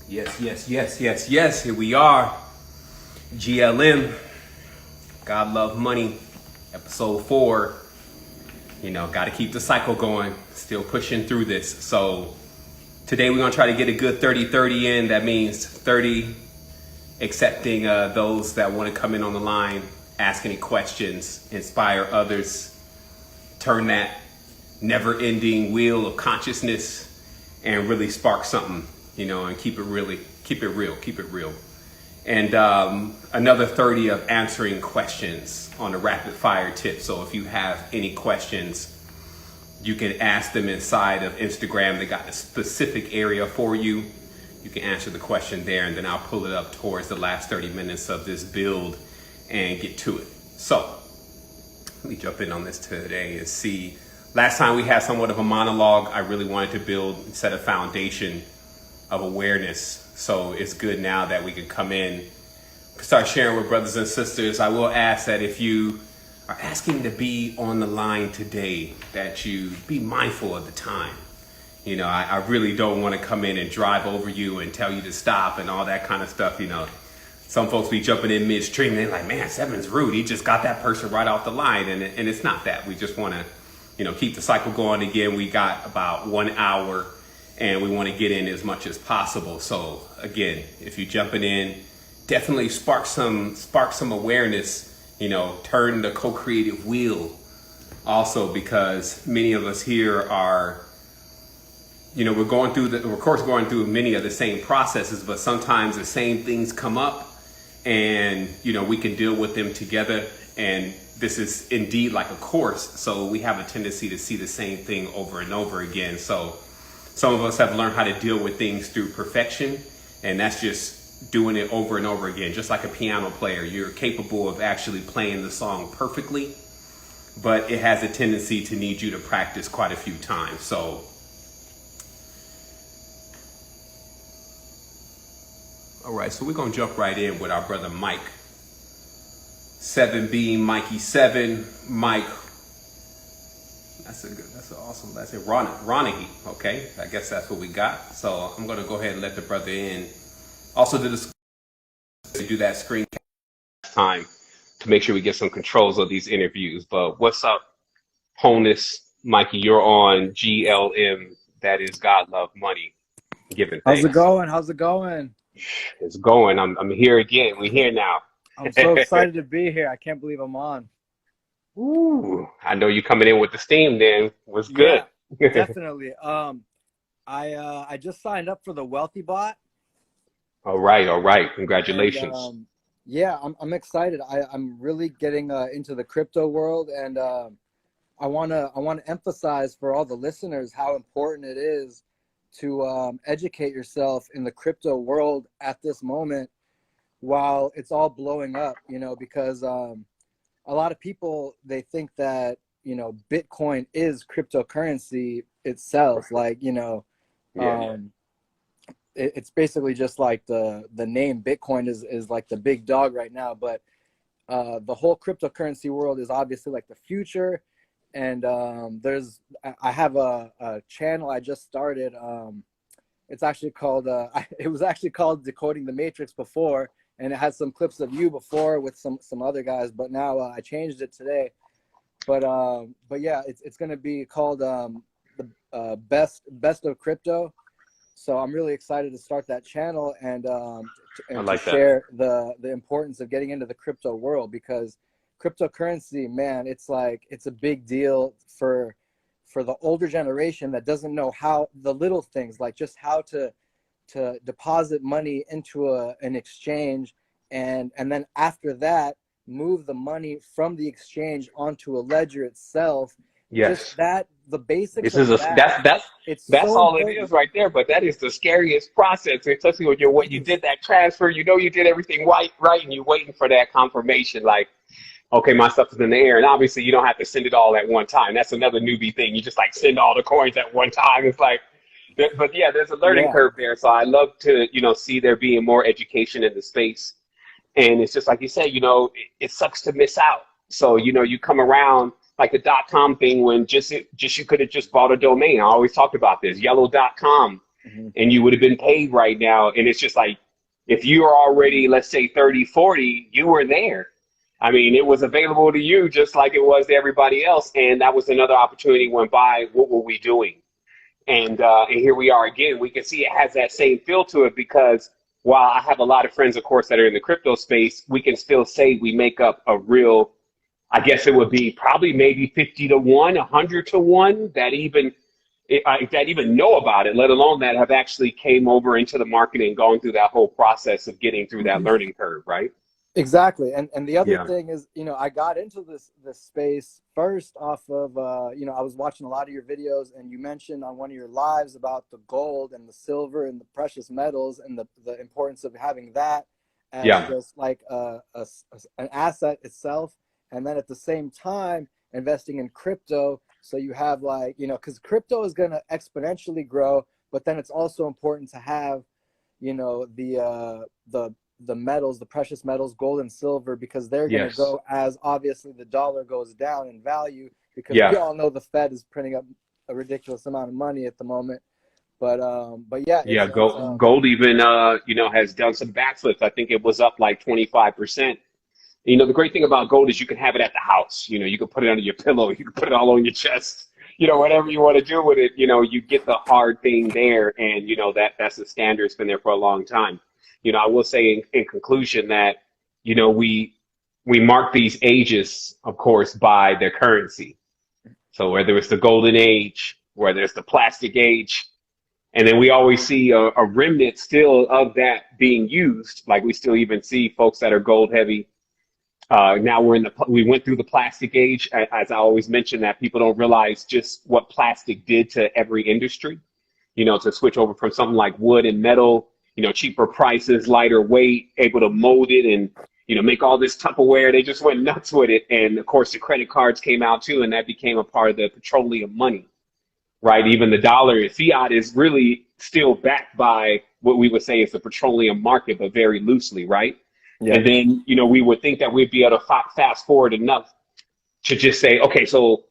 Yes, yes, yes, yes, yes. Here we are. GLM, God Love Money, episode 4. You know, got to keep the cycle going. Still pushing through this. So today we're going to try to get a good 30-30 in. That means 30 accepting those that want to come in on the line, ask any questions, inspire others, turn that never-ending wheel of consciousness and really spark something, you know, and keep it real. And another 30 of answering questions on a rapid fire tip. So if you have any questions, you can ask them inside of Instagram. They got a specific area for you. You can answer the question there, and then I'll pull it up towards the last 30 minutes of this build and get to it. So let me jump in on this today and see. Last time we had somewhat of a monologue. I really wanted to build and set a foundation of awareness. So it's good now that we can come in, start sharing with brothers and sisters. I will ask that if you are asking to be on the line today, that you be mindful of the time. You know, I really don't want to come in and drive over you and tell you to stop and all that kind of stuff. You know, some folks be jumping in midstream. They're like, man, Seven's rude. He just got that person right off the line. And it's not that. We just want to, you know, keep the cycle going. Again, we got about 1 hour and we want to get in as much as possible. So again, if you're jumping in, definitely spark some awareness, you know, turn the co-creative wheel also, because many of us here are, you know, we're going through many of the same processes, but sometimes the same things come up and, you know, we can deal with them together. And this is indeed like a course. So we have a tendency to see the same thing over and over again. So some of us have learned how to deal with things through perfection, and that's just doing it over and over again. Just like a piano player, you're capable of actually playing the song perfectly, but it has a tendency to need you to practice quite a few times. So all right, so we're going to jump right in with our brother Mike. 7 being Mikey 7, Mike. That's awesome. That's it. Ronaghy. Okay, I guess that's what we got. So I'm going to go ahead and let the brother in. Also, do that screen time to make sure we get some controls of these interviews. But what's up, Honus? Mikey, you're on GLM. That is God Love Money. Giving thanks. How's it going? How's it going? It's going. I'm here again. We're here now. I'm so excited to be here. I can't believe I'm on. Ooh, I know you coming in with the steam then. What's good? Yeah, definitely. I just signed up for the Wealthy Bot. All right. Congratulations. And, yeah, I'm excited. I'm really getting into the crypto world, and I wanna emphasize for all the listeners how important it is to educate yourself in the crypto world at this moment while it's all blowing up, you know, because a lot of people, they think that, you know, Bitcoin is cryptocurrency itself. Like, you know, it's basically just like the name Bitcoin is like the big dog right now. But the whole cryptocurrency world is obviously like the future. And I have a channel I just started. It's actually called, it was actually called Decoding the Matrix before. And it had some clips of you before with some other guys, but now I changed it today. But yeah, it's going to be called the best of crypto. So I'm really excited to start that channel and to share the importance of getting into the crypto world, because cryptocurrency, man, it's a big deal for the older generation that doesn't know how the little things, like just how to deposit money into an exchange, and then after that move the money from the exchange onto a ledger itself. Yes, just that, the basics. That's all it is right there. But that is the scariest process, especially when you did that transfer. You know you did everything right, and you're waiting for that confirmation. Like, okay, my stuff is in the air, and obviously you don't have to send it all at one time. That's another newbie thing. You just like send all the coins at one time. It's like. But yeah, there's a learning curve there. So I love to, you know, see there being more education in the space. And it's just like you say, you know, it sucks to miss out. So, you know, you come around like the .com thing when you could have just bought a domain. I always talk about this, yellow.com. Hmm. and you would have been paid right now. And it's just like, if you are already, let's say 30, 40, you were there. I mean, it was available to you just like it was to everybody else. And that was another opportunity went by. What were we doing? And here we are again. We can see it has that same feel to it because while I have a lot of friends, of course, that are in the crypto space, we can still say we make up a real, I guess it would be probably maybe 50 to 1, 100 to 1 that even know about it, let alone that have actually came over into the market and gone through that whole process of getting through that learning curve, right? Exactly. And the other Yeah. thing is, I got into this space first off of I was watching a lot of your videos, and you mentioned on one of your lives about the gold and the silver and the precious metals and the importance of having that as Yeah. just like an asset itself, and then at the same time investing in crypto, so you have like, because crypto is going to exponentially grow, but then it's also important to have, the metals, the precious metals, gold and silver, because they're going to Yes. go as obviously the dollar goes down in value, because we Yeah. all know the Fed is printing up a ridiculous amount of money at the moment. But yeah, Yeah. it's Gold even, has done some backflips. I think it was up like 25%. The great thing about gold is you can have it at the house. You can put it under your pillow. You can put it all on your chest. Whatever you want to do with it, you get the hard thing there. And, that's the standard. It's been there for a long time. I will say in conclusion that, we mark these ages, of course, by their currency. So whether it's the golden age, whether it's the plastic age, and then we always see a remnant still of that being used. Like we still even see folks that are gold heavy. Now we went through the plastic age. As I always mention, that people don't realize just what plastic did to every industry, to switch over from something like wood and metal, cheaper prices, lighter weight, able to mold it and, make all this Tupperware. They just went nuts with it. And of course the credit cards came out too, and that became a part of the petroleum money, right? Even the dollar fiat is really still backed by what we would say is the petroleum market, but very loosely, right? yeah. And then, we would think that we'd be able to fast forward enough to just say, okay, so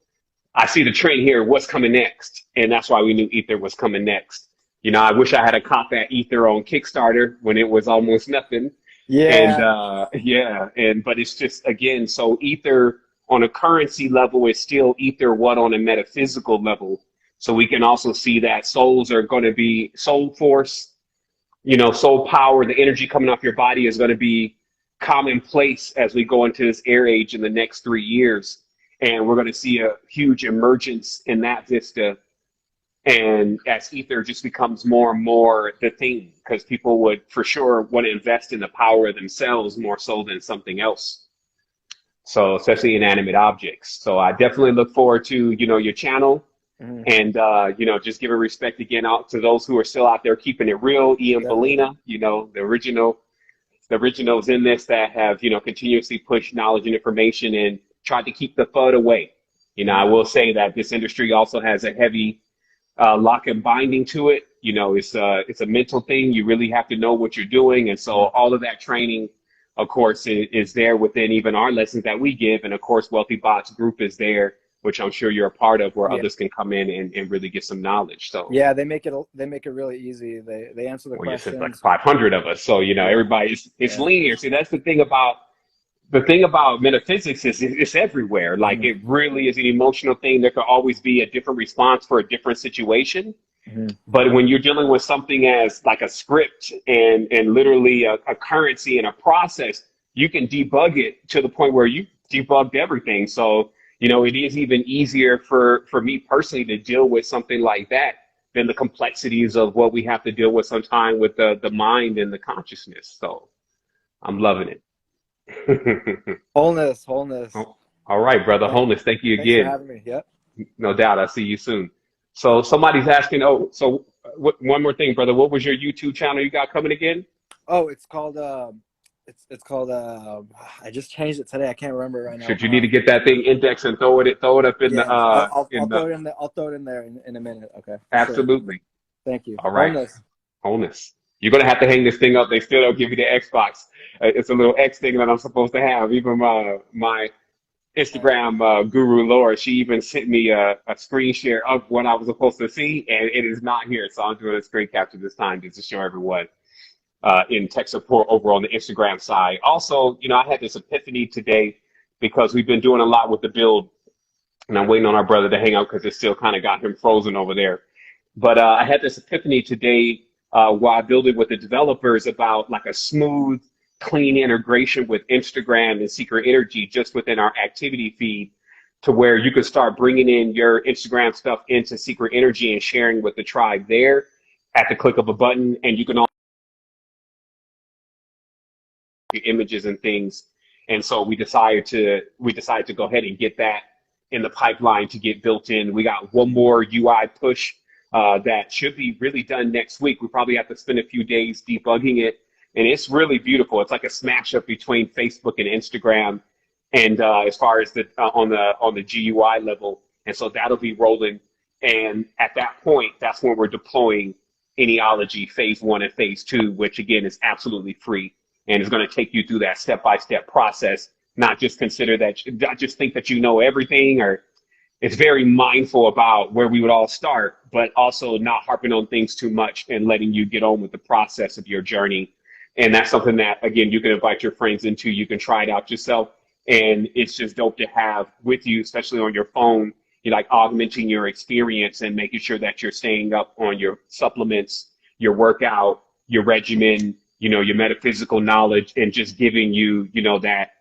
I see the trend here. What's coming next? And that's why we knew Ether was coming next. I wish I had a cop that Ether on Kickstarter when it was almost nothing. And Yeah. but it's just, again, so Ether on a currency level is still Ether what on a metaphysical level. So we can also see that souls are going to be soul force, soul power, the energy coming off your body is going to be commonplace as we go into this air age in the next 3 years. And we're going to see a huge emergence in that vista. And as Ether just becomes more and more the thing, because people would for sure want to invest in the power of themselves more so than something else. So especially inanimate objects. So I definitely look forward to, your channel. Mhm. And, just giving respect again out to those who are still out there keeping it real. Ian Definitely. Bellina, the originals in this that have, continuously pushed knowledge and information and tried to keep the FUD away. I will say that this industry also has a heavy lock and binding to it. It's a mental thing. You really have to know what you're doing. And so all of that training, of course, is there within even our lessons that we give. And of course, Wealthy Bots group is there, which I'm sure you're a part of, where Yeah. others can come in and really get some knowledge. So Yeah, they make it really easy. They answer the well, you said like questions. 500 of us. So, Yeah. everybody's, it's Yeah. linear. See, that's the thing about metaphysics is it's everywhere. Like it really is an emotional thing. There could always be a different response for a different situation. Mm-hmm. But when you're dealing with something as like a script and literally a currency and a process, you can debug it to the point where you debugged everything. So, it is even easier for me personally to deal with something like that than the complexities of what we have to deal with sometimes with the mind and the consciousness. So I'm loving it. Wholeness. Oh, all right, brother. Wholeness. Thank you Thanks for again. having me. Yep. No doubt. I'll see you soon. So somebody's asking, one more thing, brother. What was your YouTube channel you got coming again? Oh, it's called it's called I just changed it today. I can't remember right now. Should you need to get that thing indexed and throw it up in Yeah, I'll in throw the it in there. I'll throw it in there in a minute. Okay. For sure. absolutely. Thank you. All right. Wholeness. Wholeness. You're gonna have to hang this thing up. They still don't give you the Xbox. It's a little X thing that I'm supposed to have. Even my Instagram guru Laura, she even sent me a screen share of what I was supposed to see, and it is not here. So I'm doing a screen capture this time just to show everyone in tech support over on the Instagram side. Also, you know, I had this epiphany today because we've been doing a lot with the build, and I'm waiting on our brother to hang out because it still kind of got him frozen over there. But I had this epiphany today while building with the developers about like a smooth, clean integration with Instagram and Secret Energy just within our activity feed, to where you could start bringing in your Instagram stuff into Secret Energy and sharing with the tribe there at the click of a button. And you can also do images and things. And so we decided to go ahead and get that in the pipeline to get built in. We got one more UI push that should be really done next week. We probably have to spend a few days debugging it, and it's really beautiful. It's like a smash up between Facebook and Instagram, and as far as the on the GUI level, and so that'll be rolling. And at that point, that's when we're deploying Ennealogy phase 1 and phase 2, which again is absolutely free and is going to take you through that step-by-step process. Not just not just think that you know everything, or it's very mindful about where we would all start, but also not harping on things too much and letting you get on with the process of your journey. And that's something that, again, you can invite your friends into. You can try it out yourself. And it's just dope to have with you, especially on your phone. You're like augmenting your experience and making sure that you're staying up on your supplements, your workout, your regimen, you know, your metaphysical knowledge, and just giving you, you know, that,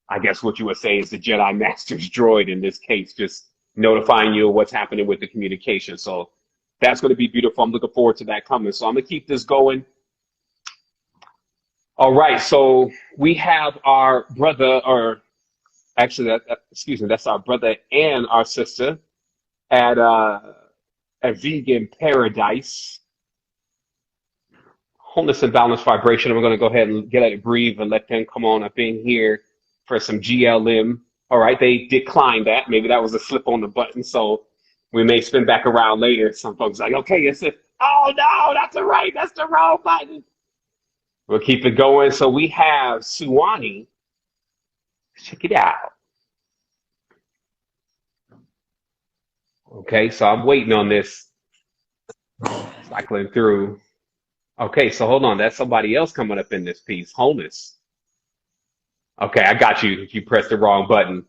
I guess what you would say is the Jedi Master's droid in this case, just notifying you of what's happening with the communication. So that's going to be beautiful. I'm looking forward to that coming. So I'm going to keep this going. All right. So we have our brother, or actually, excuse me, that's our brother and our sister at a vegan paradise. Wholeness and balanced vibration. And we're going to go ahead and let it breathe and let them come on up in here for some GLM. All right, they declined that. Maybe that was a slip on the button, so we may spin back around later. Some folks like, okay, it's it. Oh no, that's the wrong button. We'll keep it going. So we have Suwani. Check it out. Okay, so I'm waiting on this, cycling through. Okay, so hold on, that's somebody else coming up in this piece. Wholeness. Okay, I got you. You pressed the wrong button.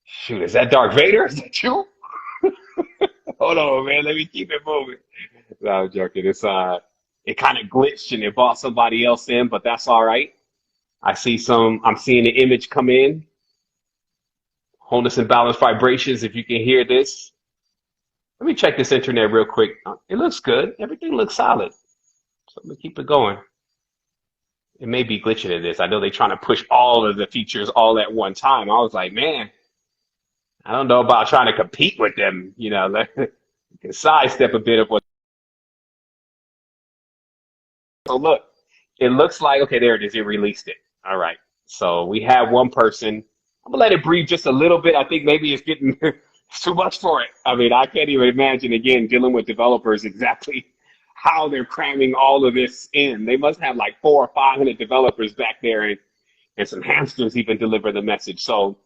Shoot, is that Darth Vader? Is that you? Hold on, man. Let me keep it moving. No, I'm joking. It's it kind of glitched and it brought somebody else in, but that's all right. I'm seeing the image come in. Wholeness and balanced vibrations. If you can hear this, let me check this internet real quick. It looks good. Everything looks solid. So let me keep it going. It may be glitching in this. I know they're trying to push all of the features all at one time. I was like, man, I don't know about trying to compete with them. You know, you can sidestep a bit of what. So look, it looks like, okay, there it is. It released it. All right. So we have one person. I'm going to let it breathe just a little bit. I think maybe it's getting too much for it. I mean, I can't even imagine, again, dealing with developers exactly how they're cramming all of this in. They must have like 400 or 500 developers back there, and some hamsters even deliver the message. So,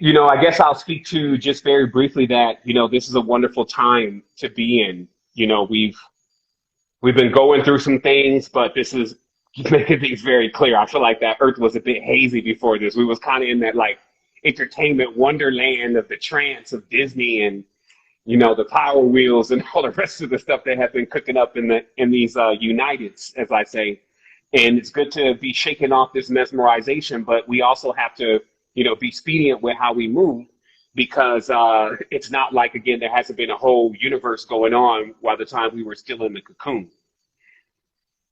you know, I guess I'll speak to just very briefly that, you know, this is a wonderful time to be in. You know, we've been going through some things, but this is making things very clear. I feel like that Earth was a bit hazy before this. We was kind of in that like entertainment wonderland of the trance of Disney and, you know, the Power Wheels and all the rest of the stuff that have been cooking up in these Uniteds, as I say. And it's good to be shaking off this mesmerization, but we also have to, you know, be expedient with how we move, because it's not like, again, there hasn't been a whole universe going on while the time we were still in the cocoon.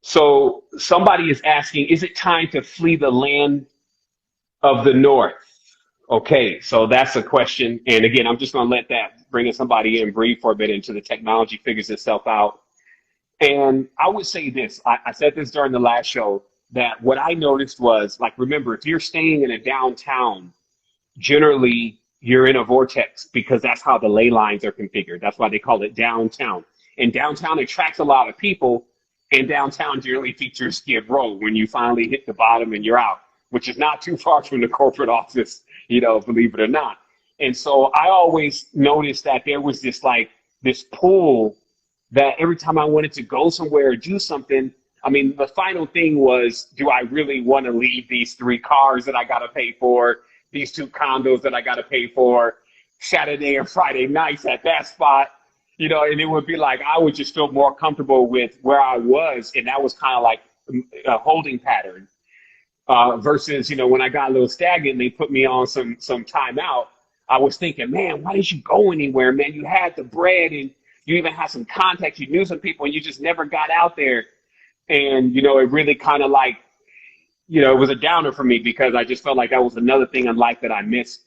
So somebody is asking, is it time to flee the land of the North? Okay, so that's a question. And again, I'm just going to let that, bringing somebody in, breathe for a bit until the technology figures itself out. And I would say this, I said this during the last show, that what I noticed was, like, remember, if you're staying in a downtown, generally you're in a vortex, because that's how the ley lines are configured. That's why they call it downtown. And downtown attracts a lot of people, and downtown generally features Skid Row when you finally hit the bottom and you're out, which is not too far from the corporate office believe it or not. And so I always noticed that there was this pull that every time I wanted to go somewhere or do something, I mean, the final thing was, do I really want to leave these 3 cars that I got to pay for, these 2 condos that I got to pay for, Saturday and Friday nights at that spot, and it would be like, I would just feel more comfortable with where I was. And that was kind of like a holding pattern versus, when I got a little stagnant and they put me on some time out, I was thinking, man, why didn't you go anywhere, man? You had the bread and you even had some contacts, you knew some people, and you just never got out there. And, it really kind of like, it was a downer for me because I just felt like that was another thing in life that I missed.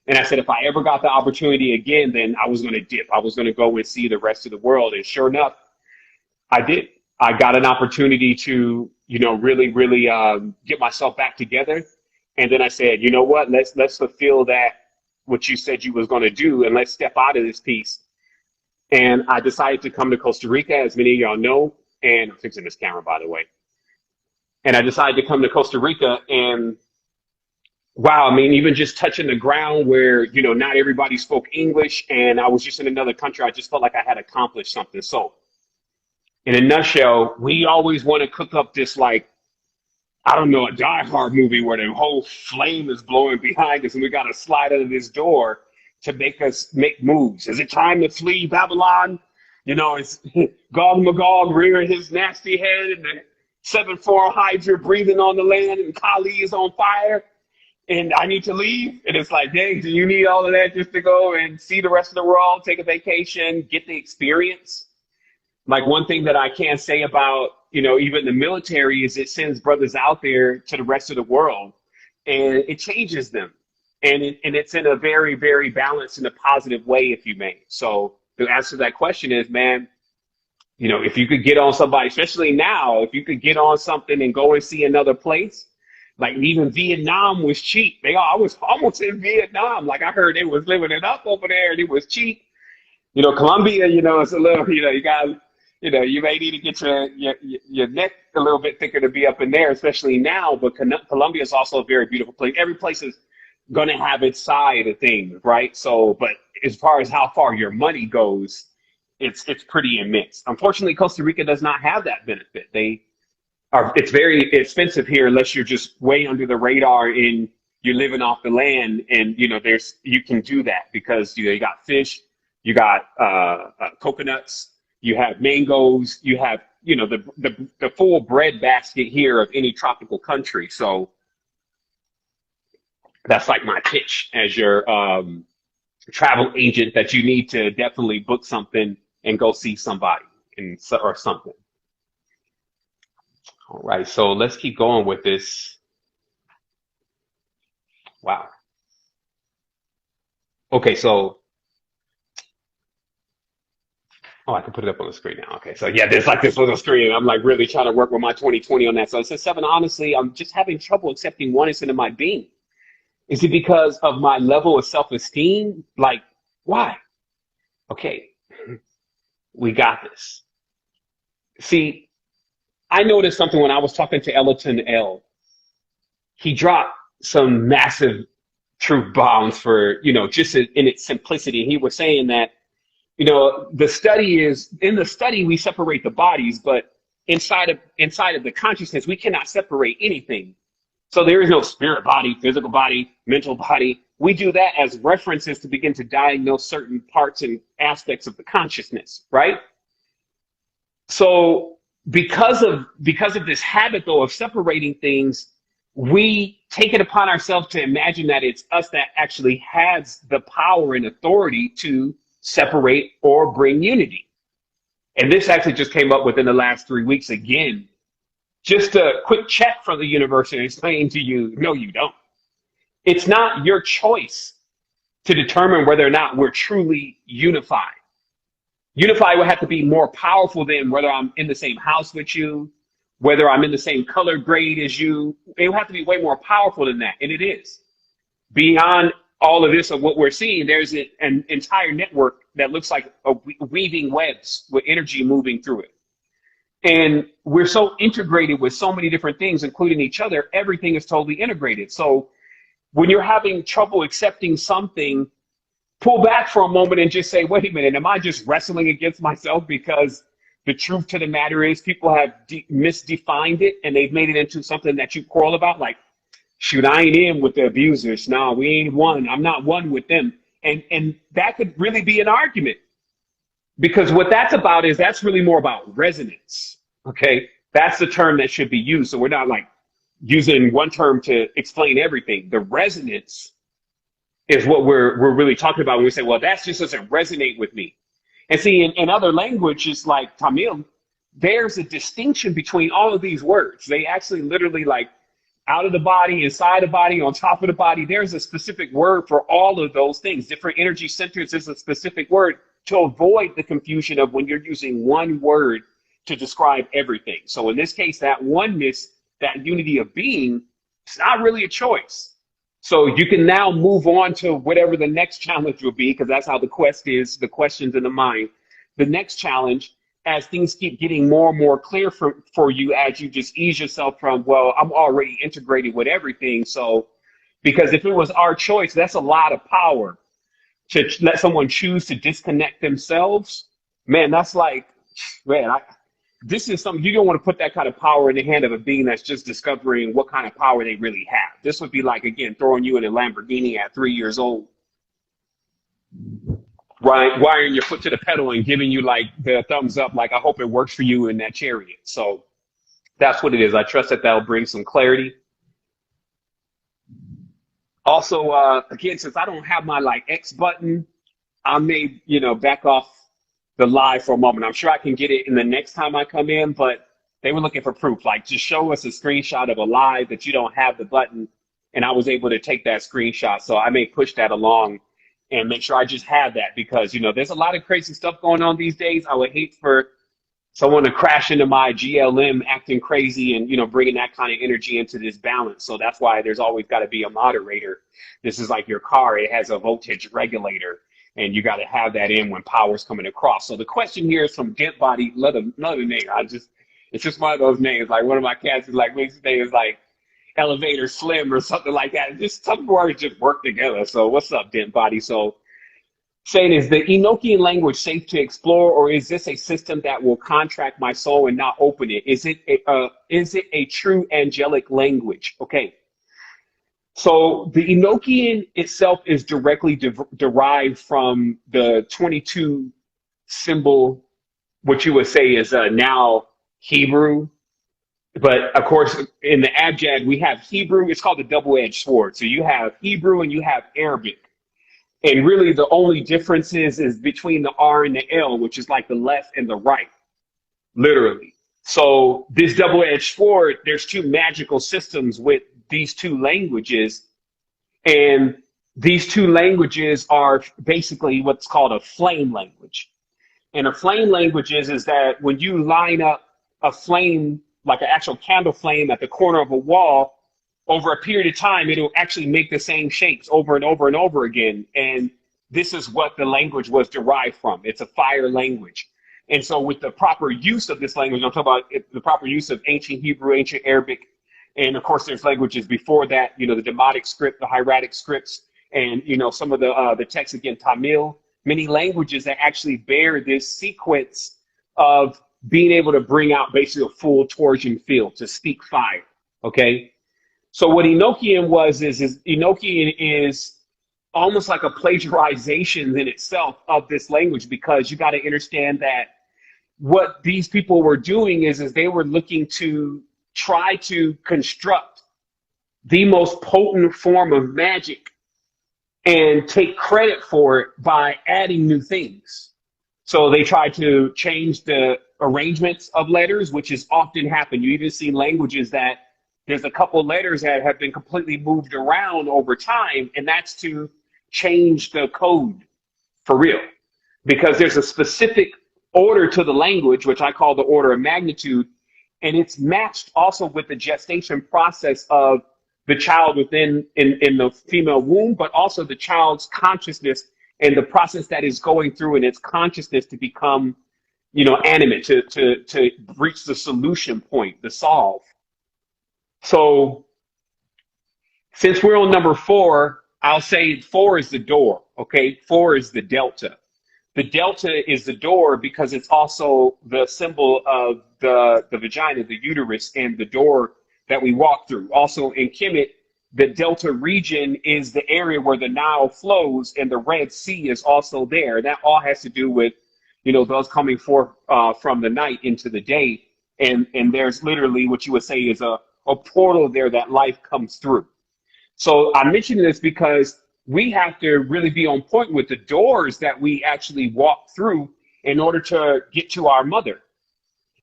And I said, if I ever got the opportunity again, then I was going to dip. I was going to go and see the rest of the world. And sure enough, I did. I got an opportunity to, really, really get myself back together. And then I said, you know what, let's fulfill that, what you said you was going to do, and let's step out of this piece. And I decided to come to Costa Rica, as many of y'all know, and I'm fixing this camera, by the way. And I decided to come to Costa Rica, and wow, I mean, even just touching the ground where, not everybody spoke English and I was just in another country, I just felt like I had accomplished something. So in a nutshell, we always want to cook up this, like, I don't know, a Die Hard movie where the whole flame is blowing behind us and we got to slide under this door to make us make moves. Is it time to flee Babylon? It's Gog Magog rearing his nasty head and the 7-4 Hydra breathing on the land and Kali is on fire. And I need to leave. And it's like, dang, do you need all of that just to go and see the rest of the world, take a vacation, get the experience? Like, one thing that I can't say about, even the military is it sends brothers out there to the rest of the world and it changes them. And it's in a very, very balanced and a positive way, if you may. So the answer to that question is, man, if you could get on somebody, especially now, if you could get on something and go and see another place, like even Vietnam was cheap. I was almost in Vietnam. Like, I heard they was living it up over there and it was cheap. Colombia, it's a little, you got, you may need to get your neck a little bit thicker to be up in there, especially now. But Colombia is also a very beautiful place. Every place is going to have its side of things, right? So, but as far as how far your money goes, it's pretty immense. Unfortunately, Costa Rica does not have that benefit. It's very expensive here unless you're just way under the radar and you're living off the land. And, you can do that because, you got fish, you got coconuts, you have mangoes, you have, the full bread basket here of any tropical country. So that's like my pitch as your travel agent, that you need to definitely book something and go see somebody or something. All right, so let's keep going with this. Wow. Okay, so, I can put it up on the screen now. Okay, so yeah, there's like this little screen. I'm like really trying to work with my 2020 on that. So it says, 7, honestly, I'm just having trouble accepting oneness into my being. Is it because of my level of self-esteem? Like, why? Okay, we got this. See, I noticed something when I was talking to Ellerton L. He dropped some massive truth bombs for, just in its simplicity. He was saying that, the study is, in the study, we separate the bodies, but inside of the consciousness, we cannot separate anything. So there is no spirit body, physical body, mental body. We do that as references to begin to diagnose certain parts and aspects of the consciousness, right? So because of this habit, though, of separating things, we take it upon ourselves to imagine that it's us that actually has the power and authority to separate or bring unity. And this actually just came up within the last 3 weeks again. Just a quick check from the universe and explain to you, no, you don't. It's not your choice to determine whether or not we're truly unified. Unified would have to be more powerful than whether I'm in the same house with you, whether I'm in the same color grade as you. It would have to be way more powerful than that, and it is. Beyond all of this of what we're seeing, there's an entire network that looks like weaving webs with energy moving through it. And we're so integrated with so many different things, including each other, everything is totally integrated. So when you're having trouble accepting something, pull back for a moment and just say, wait a minute, am I just wrestling against myself? Because the truth to the matter is people have misdefined it and they've made it into something that you quarrel about. Like, shoot, I ain't in with the abusers. No, we ain't one. I'm not one with them. And that could really be an argument, because what that's about is that's really more about resonance. Okay. That's the term that should be used. So we're not like using one term to explain everything. The resonance is what we're really talking about when we say, well, that just doesn't resonate with me. And see, in other languages like Tamil, there's a distinction between all of these words. They actually literally like out of the body, inside the body, on top of the body. There's a specific word for all of those things. Different energy centers is a specific word to avoid the confusion of when you're using one word to describe everything. So in this case, that oneness, that unity of being, it's not really a choice. So you can now move on to whatever the next challenge will be, because that's how the quest is, the questions in the mind. The next challenge, as things keep getting more and more clear for you, as you just ease yourself from, well, I'm already integrated with everything. So, because if it was our choice, that's a lot of power to let someone choose to disconnect themselves. Man, that's like, man, this is something, you don't want to put that kind of power in the hand of a being that's just discovering what kind of power they really have. This would be like, again, throwing you in a Lamborghini at 3 years old, right? Wiring your foot to the pedal and giving you like the thumbs up, like, I hope it works for you in that chariot. So that's what it is. I trust that that'll bring some clarity. Also, again, since I don't have my like X button, I may, back off the live for a moment. I'm sure I can get it in the next time I come in, but they were looking for proof. Like, just show us a screenshot of a live that you don't have the button. And I was able to take that screenshot. So I may push that along and make sure I just have that, because, there's a lot of crazy stuff going on these days. I would hate for someone to crash into my GLM acting crazy and, bringing that kind of energy into this balance. So that's why there's always got to be a moderator. This is like your car. It has a voltage regulator. And you got to have that in when power's coming across. So the question here is from Embodied, another name. It's just one of those names. Like, one of my cats is like, his name is like Elevator Slim or something like that. Just some words just work together. So what's up, Embodied? So saying, is the Enochian language safe to explore, or is this a system that will contract my soul and not open it? Is it a true angelic language? Okay. So the Enochian itself is directly derived from the 22 symbol, which you would say is now Hebrew. But of course, in the Abjad, we have Hebrew. It's called the double-edged sword. So you have Hebrew and you have Arabic. And really the only difference is between the R and the L, which is like the left and the right, literally. So this double-edged sword, there's two magical systems with these two languages, and these two languages are basically what's called a flame language. And a flame language is that when you line up a flame, like an actual candle flame at the corner of a wall, over a period of time, it'll actually make the same shapes over and over and over again. And this is what the language was derived from. It's a fire language. And so with the proper use of this language, I'm talking about the proper use of ancient Hebrew, ancient Arabic, and of course there's languages before that, the Demotic script, the hieratic scripts, and some of the texts, again, Tamil, many languages that actually bear this sequence of being able to bring out basically a full torsion field, to speak fire. Okay. So what Enochian is Enochian is almost like a plagiarization in itself of this language, because you got to understand that what these people were doing is they were looking to try to construct the most potent form of magic and take credit for it by adding new things. So they tried to change the arrangements of letters, which has often happened. You even see languages that there's a couple letters that have been completely moved around over time, and that's to change the code for real. Because there's a specific order to the language, which I call the order of magnitude, and it's matched also with the gestation process of the child within in the female womb, but also the child's consciousness and the process that is going through in its consciousness to become, animate, to reach the solution point, the solve. So Since we're on number 4, I'll say 4 is the door. Okay, 4 is the delta. The delta is the door because it's also the symbol of the vagina, the uterus, and the door that we walk through. Also in Kemet, the delta region is the area where the Nile flows, and the Red Sea is also there. That all has to do with, those coming forth from the night into the day. And there's literally what you would say is a portal there that life comes through. So I mention this because we have to really be on point with the doors that we actually walk through in order to get to our mother.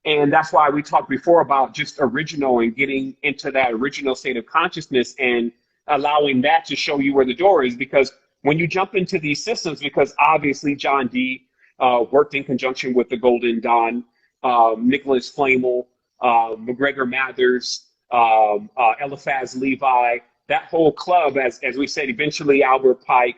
And that's why we talked before about just original and getting into that original state of consciousness and allowing that to show you where the door is. Because when you jump into these systems, because obviously John Dee worked in conjunction with the Golden Dawn, Nicholas Flamel, McGregor Mathers, Eliphaz Levi, that whole club, as we said, eventually Albert Pike,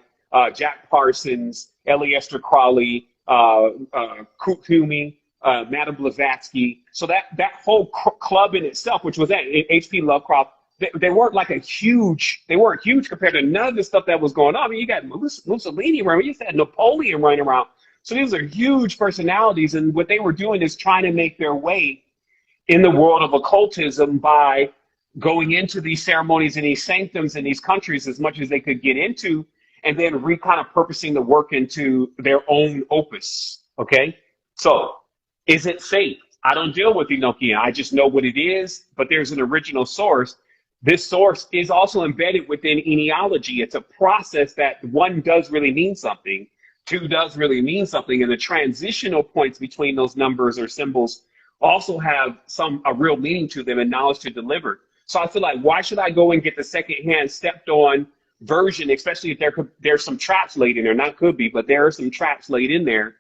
Jack Parsons, Eliester Crowley, Kurt Humey, Madame Blavatsky. So that whole club in itself, which was that H.P. Lovecraft, they weren't huge compared to none of the stuff that was going on. I mean, you got Mussolini running, you had Napoleon running around. So these are huge personalities, and what they were doing is trying to make their way in the world of occultism by going into these ceremonies and these sanctums in these countries as much as they could get into, and then kind of purposing the work into their own opus. Okay, so is it fake? I don't deal with Enochian. I just know what it is, but there's an original source. This source is also embedded within Ennealogy. It's a process that 1 does really mean something, 2 does really mean something, and the transitional points between those numbers or symbols also have a real meaning to them and knowledge to deliver. So I feel like, why should I go and get the secondhand stepped on version, especially if there's some traps laid in there? Not could be, but there are some traps laid in there.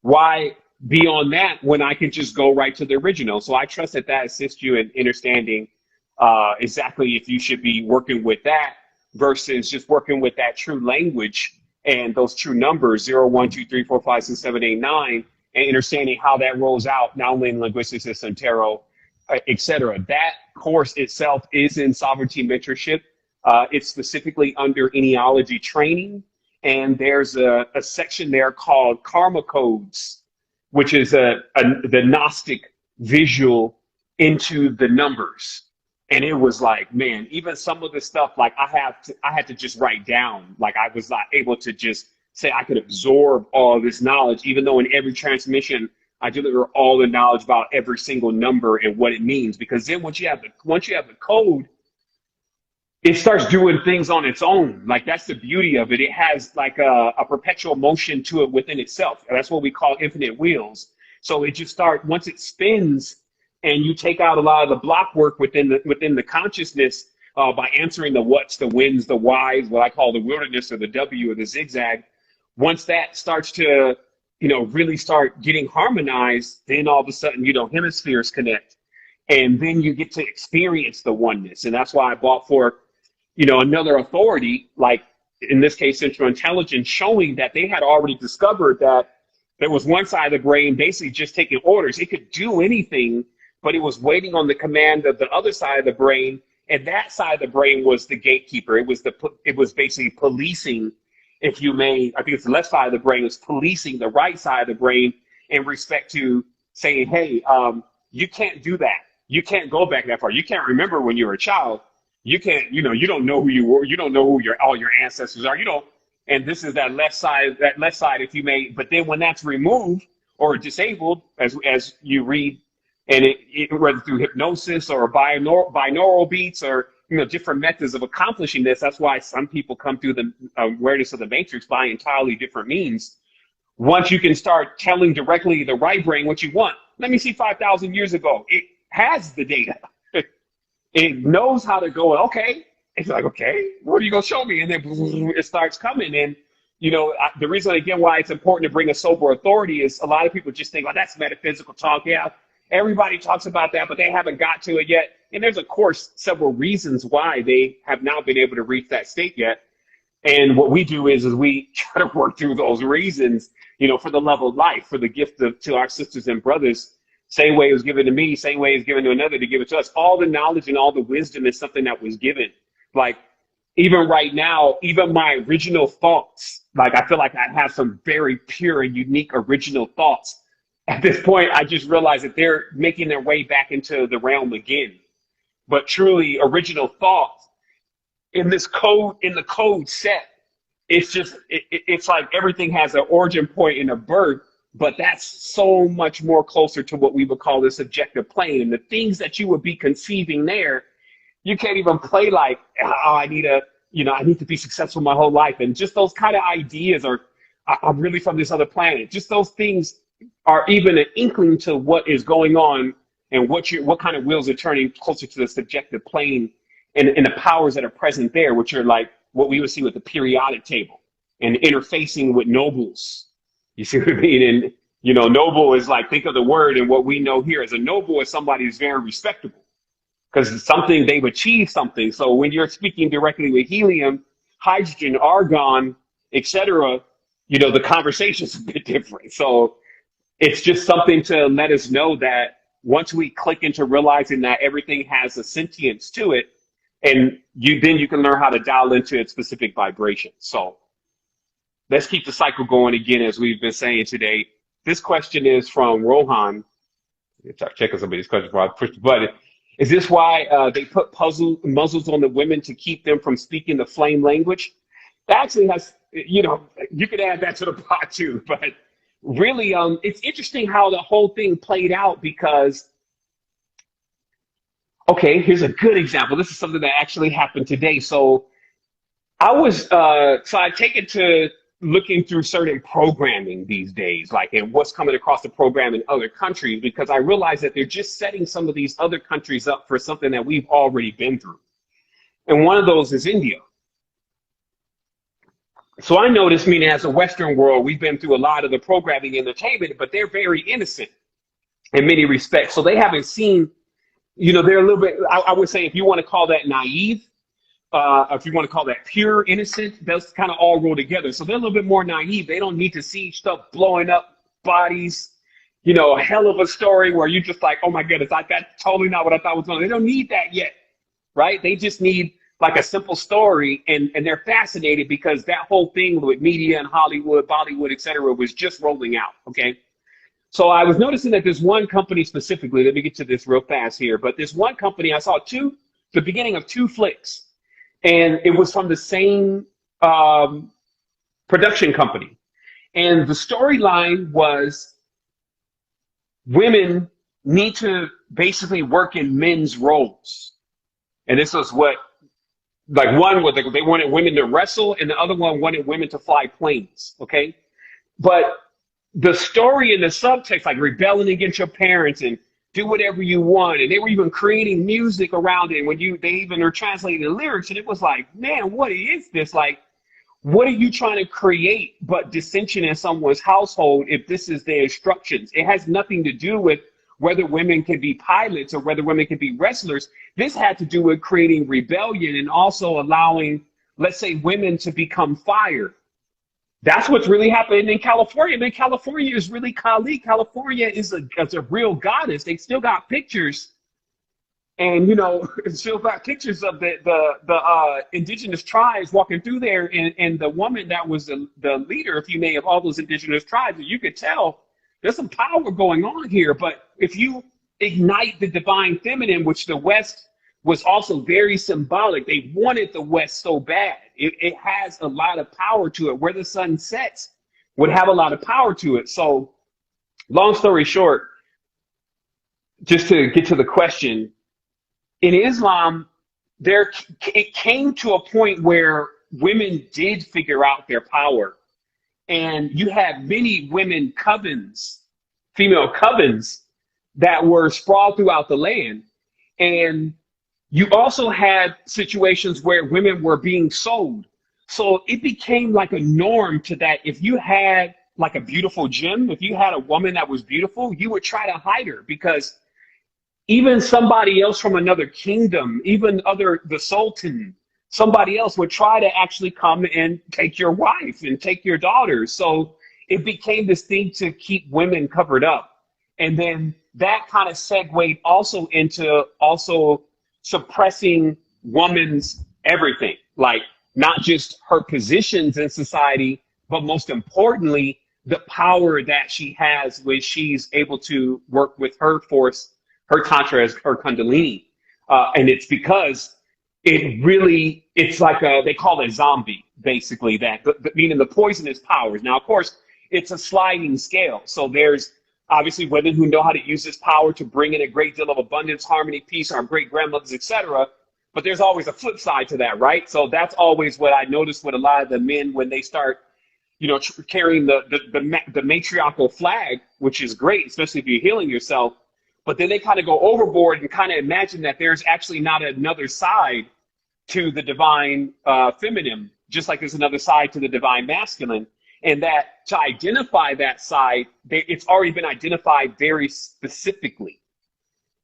Why be on that when I can just go right to the original? So I trust that assists you in understanding exactly if you should be working with that versus just working with that true language and those true numbers, 0, 1, 2, 3, 4, 5, 6, 7, 8, 9, and understanding how that rolls out, not only in linguistics, system, tarot, etc. That course itself is in sovereignty mentorship. It's specifically under Ennealogy training, and there's a section there called Karma Codes, which is the Gnostic visual into the numbers. And it was like, man, even some of the stuff, like I had to just write down. Like I was not able to just say I could absorb all this knowledge, even though in every transmission I deliver all the knowledge about every single number and what it means. Because then once you have the code, it starts doing things on its own. Like that's the beauty of it. It has like a perpetual motion to it within itself. That's what we call infinite wheels. So it just once it spins and you take out a lot of the block work within the consciousness by answering the whats, the whens, the whys, what I call the wilderness or the W or the zigzag. Once that starts to really start getting harmonized, then all of a sudden, hemispheres connect. And then you get to experience the oneness. And that's why I bought for, another authority, like in this case, Central Intelligence, showing that they had already discovered that there was one side of the brain basically just taking orders. It could do anything, but it was waiting on the command of the other side of the brain. And that side of the brain was the gatekeeper. It was basically policing, if you may, I think it's the left side of the brain is policing the right side of the brain in respect to saying, hey, you can't do that. You can't go back that far. You can't remember when you were a child. You can't, you don't know who you were. You don't know who all your ancestors are. And this is that left side, if you may. But then when that's removed or disabled, as you read, and whether through hypnosis or binaural beats or different methods of accomplishing this. That's why some people come through the awareness of the matrix by entirely different means. Once you can start telling directly the right brain what you want, let me see 5,000 years ago. It has the data. It knows how to go, okay. It's like, okay, what are you going to show me? And then it starts coming. And, the reason, again, why it's important to bring a sober authority is a lot of people just think, oh, that's metaphysical talk. Yeah, everybody talks about that, but they haven't got to it yet. And there's, of course, several reasons why they have not been able to reach that state yet. And what we do is we try to work through those reasons, for the love of life, for the gift to our sisters and brothers. Same way it was given to me, same way it's given to another to give it to us. All the knowledge and all the wisdom is something that was given. Like even right now, even my original thoughts, like I feel like I have some very pure and unique original thoughts. At this point, I just realized that they're making their way back into the realm again. But truly, original thoughts in this code, in the code set, it's just, it's like everything has an origin point and a birth, but that's so much more closer to what we would call the subjective plane. And the things that you would be conceiving there, you can't even play like, oh, I need to be successful my whole life. And just those kind of ideas are, I'm really from this other planet. Just those things are even an inkling to what is going on and what kind of wheels are turning closer to the subjective plane and the powers that are present there, which are like what we would see with the periodic table and interfacing with nobles. You see what I mean? And, noble is like, think of the word, and what we know here as a noble is somebody who's very respectable because it's something, they've achieved something. So when you're speaking directly with helium, hydrogen, argon, etc., the conversation's a bit different. So it's just something to let us know that once we click into realizing that everything has a sentience to it, and then you can learn how to dial into its specific vibration. So let's keep the cycle going again, as we've been saying today. This question is from Rohan. Checking somebody's question before I push the button. Is this why they put muzzles on the women to keep them from speaking the flame language? That actually has, you could add that to the pot too, but really, it's interesting how the whole thing played out because, okay, here's a good example. This is something that actually happened today. So I take it to looking through certain programming these days, like, and what's coming across the program in other countries, because I realize that they're just setting some of these other countries up for something that we've already been through. And one of those is India. So I noticed, meaning as a Western world, we've been through a lot of the programming entertainment, but they're very innocent in many respects. So they haven't seen, they're a little bit, I would say, if you want to call that naive, if you want to call that pure innocent, those kind of all roll together. So they're a little bit more naive. They don't need to see stuff blowing up bodies, a hell of a story where you're just like, oh my goodness, that's totally not what I thought was going on. They don't need that yet, right? They just need like a simple story, and they're fascinated because that whole thing with media and Hollywood, Bollywood, etc., was just rolling out, okay? So I was noticing that there's one company specifically, let me get to this real fast here, but this one company, I saw the beginning of 2 flicks, and it was from the same production company. And the storyline was women need to basically work in men's roles. And this was what, like one, they wanted women to wrestle, and the other one wanted women to fly planes, okay? But the story and the subtext, like rebelling against your parents and do whatever you want, and they were even creating music around it. When they even are translating the lyrics, and it was like, man, what is this? Like, what are you trying to create but dissension in someone's household if this is the instructions? It has nothing to do with whether women can be pilots or whether women can be wrestlers. This had to do with creating rebellion and also allowing, let's say, women to become fire. That's what's really happening in California. Man, California is really Kali. California is a real goddess. They still got pictures, and still got pictures of the indigenous tribes walking through there, and the woman that was the leader, if you may, of all those indigenous tribes. You could tell there's some power going on here. But if you ignite the divine feminine, which the West was also very symbolic, they wanted the West so bad. It has a lot of power to it. Where the sun sets would have a lot of power to it. So long story short, just to get to the question, in Islam, it came to a point where women did figure out their power. And you had many women covens, female covens, that were sprawled throughout the land. And you also had situations where women were being sold. So it became like a norm to that. If you had like a beautiful gem, if you had a woman that was beautiful, you would try to hide her, because even somebody else from another kingdom, even the sultan, somebody else would try to actually come and take your wife and take your daughters. So it became this thing to keep women covered up. And then that kind of segued also into suppressing woman's everything. Like, not just her positions in society, but most importantly, the power that she has when she's able to work with her force, her tantra as her kundalini. And it's because it's like they call it zombie, basically, meaning the poisonous powers. Now, of course, it's a sliding scale. So there's obviously women who know how to use this power to bring in a great deal of abundance, harmony, peace, our great grandmothers, etc. But there's always a flip side to that, right? So that's always what I notice with a lot of the men when they start, carrying the matriarchal flag, which is great, especially if you're healing yourself. But then they kind of go overboard and kind of imagine that there's actually not another side to the divine feminine, just like there's another side to the divine masculine. And that to identify that side, it's already been identified very specifically.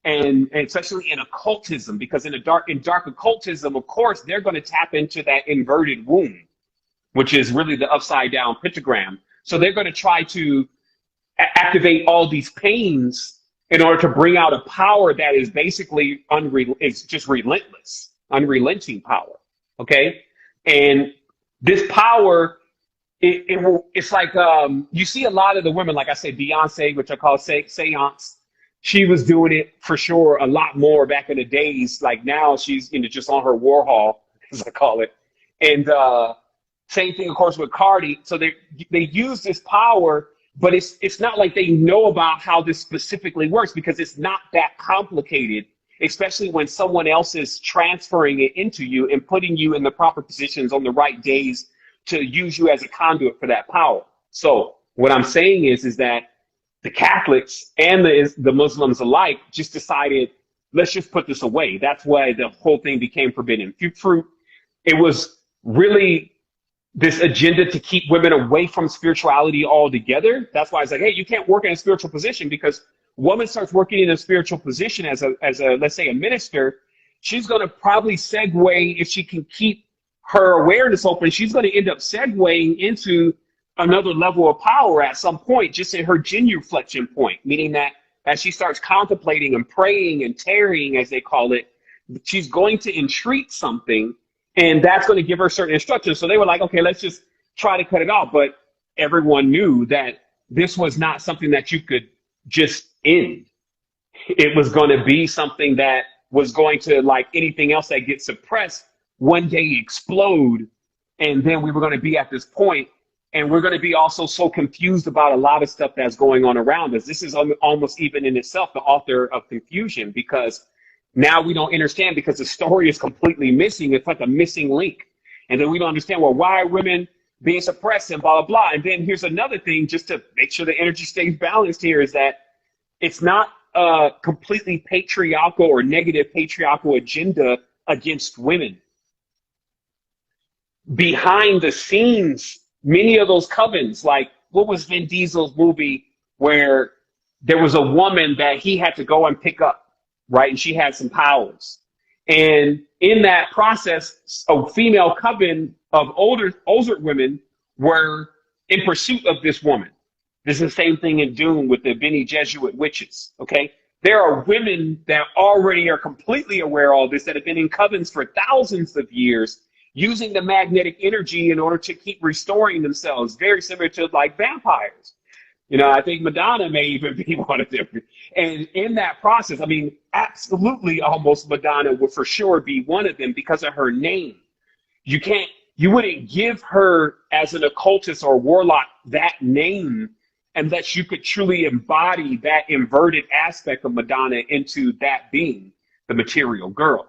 And especially in occultism, because in dark occultism, of course, they're going to tap into that inverted womb, which is really the upside down pentagram. So they're going to try to activate all these pains in order to bring out a power that is basically it's just relentless, unrelenting power. Okay. And this power, it's like, you see a lot of the women, like I said, Beyonce, which I call seance. She was doing it for sure a lot more back in the days. Like now she's just on her Warhol, as I call it. And same thing, of course, with Cardi. So they use this power, but it's not like they know about how this specifically works, because it's not that complicated, especially when someone else is transferring it into you and putting you in the proper positions on the right days to use you as a conduit for that power. So what I'm saying is that the Catholics and the Muslims alike just decided, let's just put this away. That's why the whole thing became forbidden fruit. It was really this agenda to keep women away from spirituality altogether. That's why it's like, hey, you can't work in a spiritual position, because woman starts working in a spiritual position as a let's say a minister, she's going to probably segue, if she can keep her awareness open, she's going to end up segueing into another level of power at some point, just in her genuflection point, meaning that as she starts contemplating and praying and tarrying, as they call it, she's going to entreat something, and that's going to give her certain instructions. So they were like, okay, let's just try to cut it off. But everyone knew that this was not something that you could just end. It was going to be something that was going to, like anything else that gets suppressed, one day explode. And then we were going to be at this point, and we're going to be also so confused about a lot of stuff that's going on around us. This is almost even in itself the author of confusion, because now we don't understand, because the story is completely missing. It's like a missing link. And then we don't understand, well, why are women being suppressed and blah, blah, blah. And then here's another thing, just to make sure the energy stays balanced here, is that it's not a completely patriarchal or negative patriarchal agenda against women. Behind the scenes, many of those covens, like what was Vin Diesel's movie where there was a woman that he had to go and pick up, right? And she had some powers. And in that process, a female coven of older women were in pursuit of this woman. This is the same thing in Dune with the Bene Gesserit witches, okay? There are women that already are completely aware of all this, that have been in covens for thousands of years, using the magnetic energy in order to keep restoring themselves, very similar to like vampires. You know, I think Madonna may even be one of them. And in that process, I mean, absolutely almost Madonna would for sure be one of them because of her name. You wouldn't give her as an occultist or warlock that name unless you could truly embody that inverted aspect of Madonna into that being, the material girl.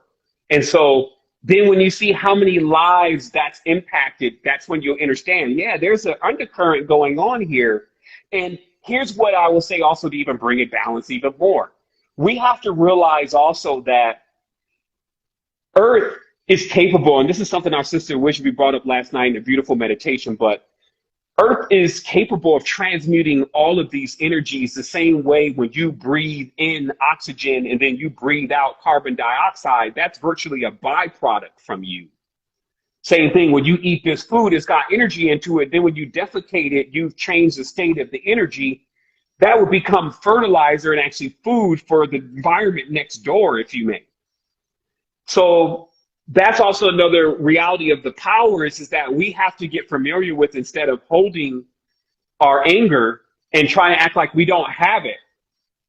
And so then when you see how many lives that's impacted, that's when you'll understand, yeah, there's an undercurrent going on here. And here's what I will say also to even bring it balance even more. We have to realize also that Earth is capable, and this is something our sister Wishby brought up last night in a beautiful meditation, but Earth is capable of transmuting all of these energies the same way when you breathe in oxygen and then you breathe out carbon dioxide. That's virtually a byproduct from you. Same thing, when you eat this food, it's got energy into it. Then when you defecate it, you've changed the state of the energy. That would become fertilizer and actually food for the environment next door, if you may. So that's also another reality of the powers, is that we have to get familiar with, instead of holding our anger and trying to act like we don't have it,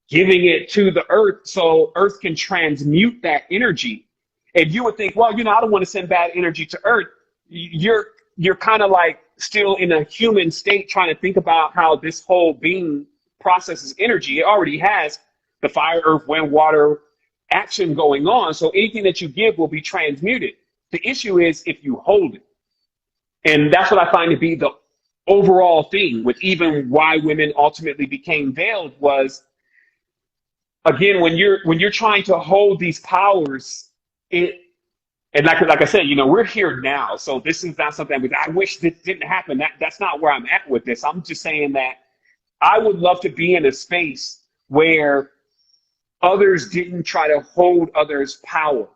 giving it to the earth so earth can transmute that energy. And you would think, well, I don't want to send bad energy to earth. You're kind of like still in a human state trying to think about how this whole being processes energy. It already has the fire, earth, wind, water action going on. So anything that you give will be transmuted. The issue is if you hold it. And that's what I find to be the overall thing with even why women ultimately became veiled was, again, when you're trying to hold these powers, and like I said, we're here now. So this is not something I wish this didn't happen. That's not where I'm at with this. I'm just saying that I would love to be in a space where others didn't try to hold others' power.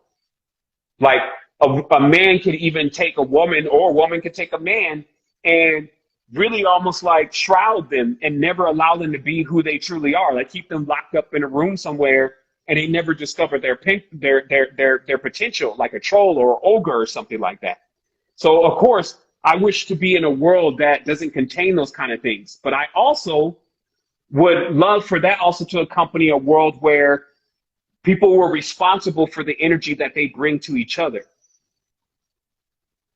Like a man could even take a woman, or a woman could take a man, and really almost like shroud them and never allow them to be who they truly are. Like keep them locked up in a room somewhere and they never discover their potential, like a troll or an ogre or something like that. So of course, I wish to be in a world that doesn't contain those kind of things. But I also would love for that also to accompany a world where people were responsible for the energy that they bring to each other.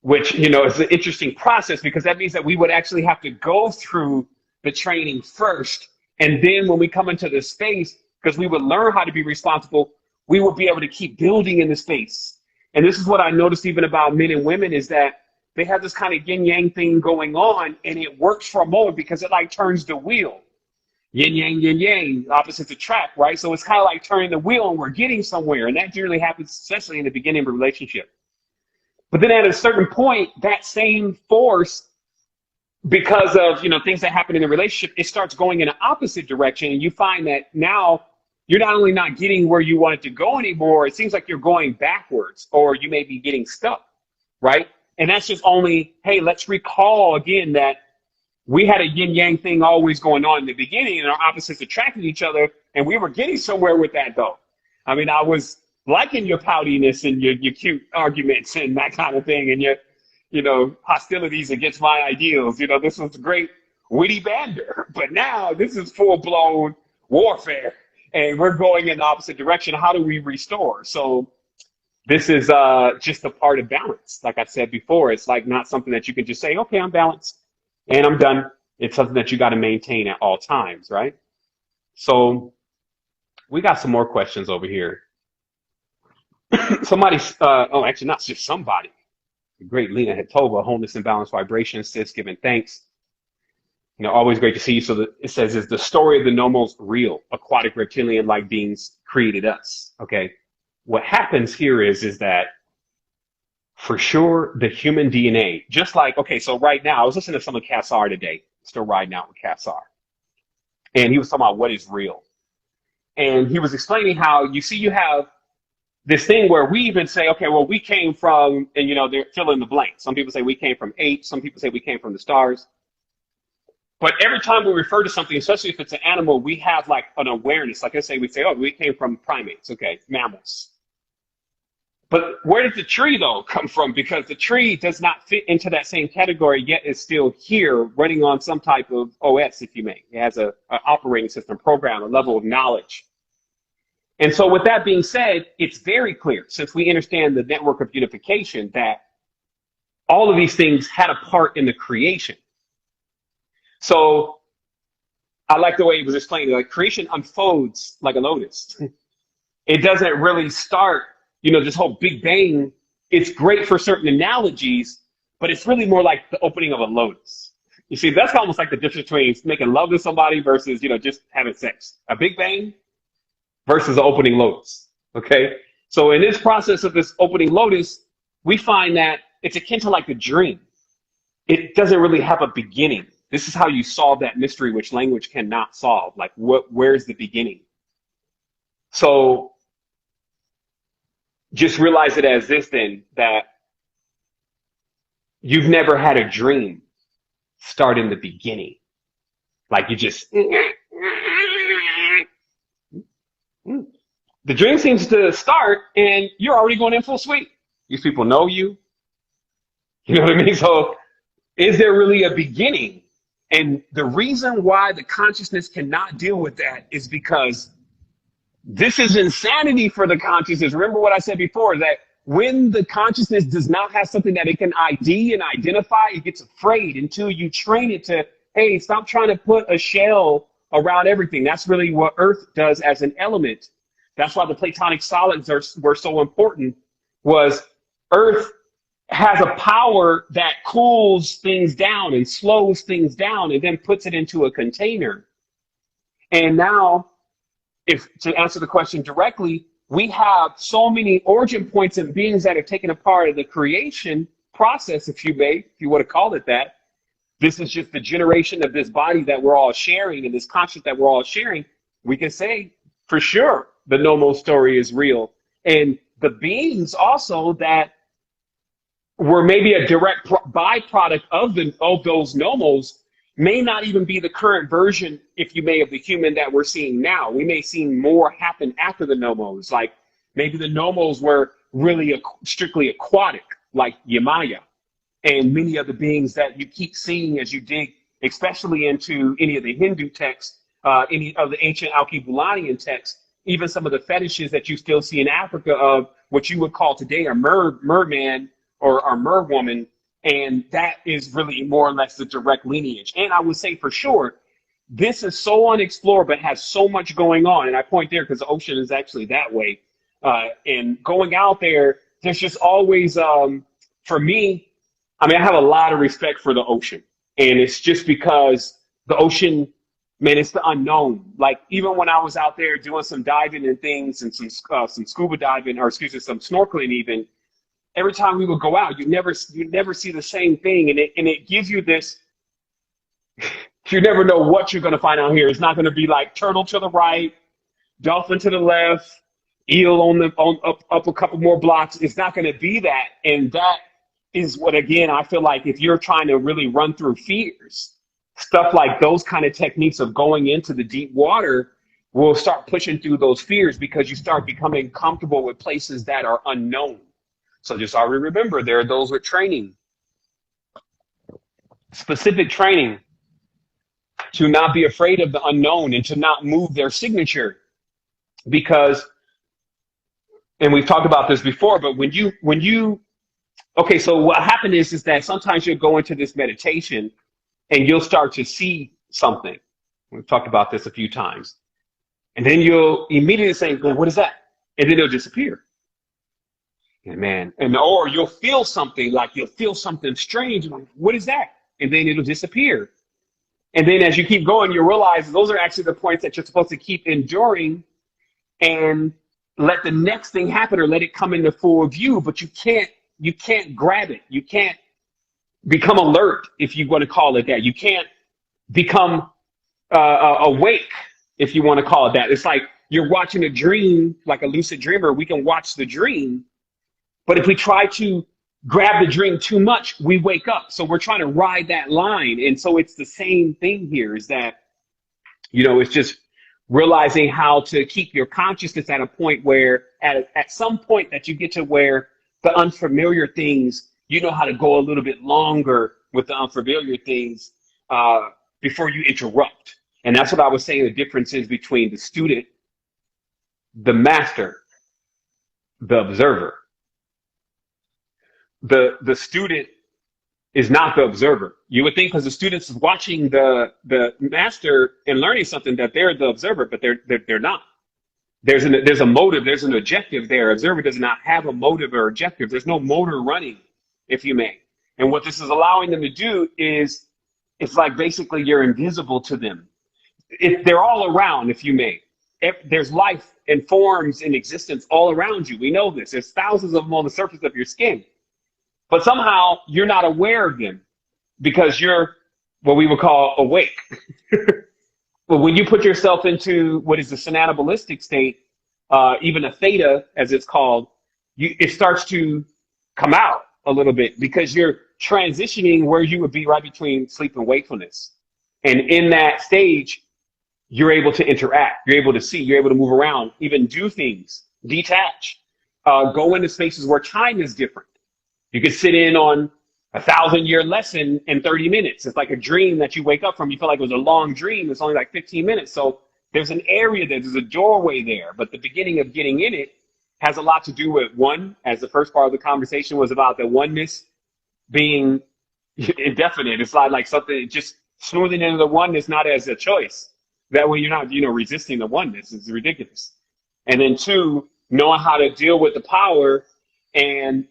Which, is an interesting process, because that means that we would actually have to go through the training first. And then when we come into the space, because we would learn how to be responsible, we would be able to keep building in the space. And this is what I noticed even about men and women, is that they have this kind of yin yang thing going on, and it works for a moment because it like turns the wheel. Yin yang, opposites attract, right? So it's kind of like turning the wheel and we're getting somewhere. And that generally happens, especially in the beginning of a relationship. But then at a certain point, that same force, because of things that happen in the relationship, it starts going in an opposite direction. And you find that now you're not only not getting where you want it to go anymore, it seems like you're going backwards, or you may be getting stuck, right? And that's just only, hey, let's recall again that we had a yin-yang thing always going on in the beginning, and our opposites attracted each other, and we were getting somewhere with that, though. I mean, I was liking your poutiness and your cute arguments and that kind of thing, and your, hostilities against my ideals. This was great witty banter, but now this is full-blown warfare, and we're going in the opposite direction. How do we restore? So this is just a part of balance. Like I said before, it's like not something that you can just say, okay, I'm balanced and I'm done. It's something that you got to maintain at all times, right? So we got some more questions over here. Somebody, actually not just somebody, the great Lena Hitova, wholeness and balance vibration, sis, giving thanks. Always great to see you. So it says, is the story of the nomos real? Aquatic reptilian-like beings created us. Okay. What happens here is that for sure the human DNA, just like, okay, so right now I was listening to some of Kassar today, still riding out with Kassar. And he was talking about what is real. And he was explaining how you have this thing where we even say, okay, well, we came from, and they're fill in the blank. Some people say we came from apes. Some people say we came from the stars. But every time we refer to something, especially if it's an animal, we have like an awareness. Like I say, we say, oh, we came from primates. Okay, mammals. But where did the tree, though, come from? Because the tree does not fit into that same category, yet is still here running on some type of OS, if you may. It has an operating system, program, a level of knowledge. And so with that being said, it's very clear, since we understand the network of unification, that all of these things had a part in the creation. So I like the way he was explaining, like creation unfolds like a lotus. It doesn't really start, this whole Big Bang. It's great for certain analogies, but it's really more like the opening of a lotus. You see, that's almost like the difference between making love to somebody versus, just having sex. A Big Bang versus an opening lotus, okay? So in this process of this opening lotus, we find that it's akin to like a dream. It doesn't really have a beginning. This is how you solve that mystery which language cannot solve. Like, where's the beginning? So just realize it as this then, that you've never had a dream start in the beginning. Like you just... The dream seems to start and you're already going in full sweep. These people know you. You know what I mean? So is there really a beginning? And the reason why the consciousness cannot deal with that is because this is insanity for the consciousness. Remember what I said before, that when the consciousness does not have something that it can ID and identify, it gets afraid until you train it to, hey, stop trying to put a shell around everything. That's really what Earth does as an element. That's why the Platonic solids were so important, was Earth has a power that cools things down and slows things down and then puts it into a container. And now, if to answer the question directly, we have so many origin points and beings that have taken a part of the creation process, if you want to call it that. This is just the generation of this body that we're all sharing and this conscience that we're all sharing. We can say for sure the Nomos story is real. And the beings also that were maybe a direct byproduct of those Nomos may not even be the current version, if you may, of the human that we're seeing now. We may see more happen after the Nomos. Like maybe the Nomos were really strictly aquatic, like Yamaya, and many of the beings that you keep seeing as you dig, especially into any of the Hindu texts, any of the ancient Alkebulandian texts, even some of the fetishes that you still see in Africa of what you would call today a merman or merwoman. And that is really more or less the direct lineage. And I would say for sure, this is so unexplored, but has so much going on. And I point there because the ocean is actually that way. And going out there, there's just always, for me, I mean, I have a lot of respect for the ocean. And it's just because the ocean, man, it's the unknown. Like even when I was out there doing some diving and things and some scuba diving, or excuse me, some snorkeling even, every time we would go out, you never see the same thing. And it gives you this, you never know what you're going to find out here. It's not going to be like turtle to the right, dolphin to the left, eel up a couple more blocks. It's not going to be that. And that is what, again, I feel like if you're trying to really run through fears, stuff like those kind of techniques of going into the deep water will start pushing through those fears because you start becoming comfortable with places that are unknown. So just always remember, there are those with training, specific training, to not be afraid of the unknown and to not move their signature. Because, and we've talked about this before, but when you, okay, so what happened is that sometimes you'll go into this meditation and you'll start to see something. We've talked about this a few times. And then you'll immediately say, well, what is that? And then it'll disappear. And man, or you'll feel something, like you'll feel something strange. Like, what is that? And then it'll disappear. And then as you keep going, you realize those are actually the points that you're supposed to keep enduring and let the next thing happen or let it come into full view. But you can't grab it. You can't become alert, if you want to call it that. You can't become awake, if you want to call it that. It's like you're watching a dream, like a lucid dreamer. We can watch the dream. But if we try to grab the dream too much, we wake up. So we're trying to ride that line. And so it's the same thing here, is that, it's just realizing how to keep your consciousness at a point where at some point that you get to where the unfamiliar things, you know how to go a little bit longer with the unfamiliar things before you interrupt. And that's what I was saying the difference is between the student, the master, the observer. The student is not the observer. You would think because the student's watching the master and learning something that they're the observer, but they're not. There's a motive, there's an objective there. Observer does not have a motive or objective. There's no motor running, if you may. And what this is allowing them to do is, it's like basically you're invisible to them. They're all around, if you may. There's life and forms in existence all around you. We know this. There's thousands of them on the surface of your skin. But somehow you're not aware of them because you're what we would call awake. But when you put yourself into what is the synanabolistic state, even a theta, as it's called, it starts to come out a little bit because you're transitioning where you would be right between sleep and wakefulness. And in that stage, you're able to interact, you're able to see, you're able to move around, even do things, detach. go into spaces where time is different. You could sit in on a 1,000-year lesson in 30 minutes. It's like a dream that you wake up from. You feel like it was a long dream. It's only like 15 minutes. So there's an area there. There's a doorway there. But the beginning of getting in it has a lot to do with, one, as the first part of the conversation was about the oneness being indefinite. It's like something just smoothing into the oneness, not as a choice. That way you're not, resisting the oneness. It's ridiculous. And then two, knowing how to deal with the power and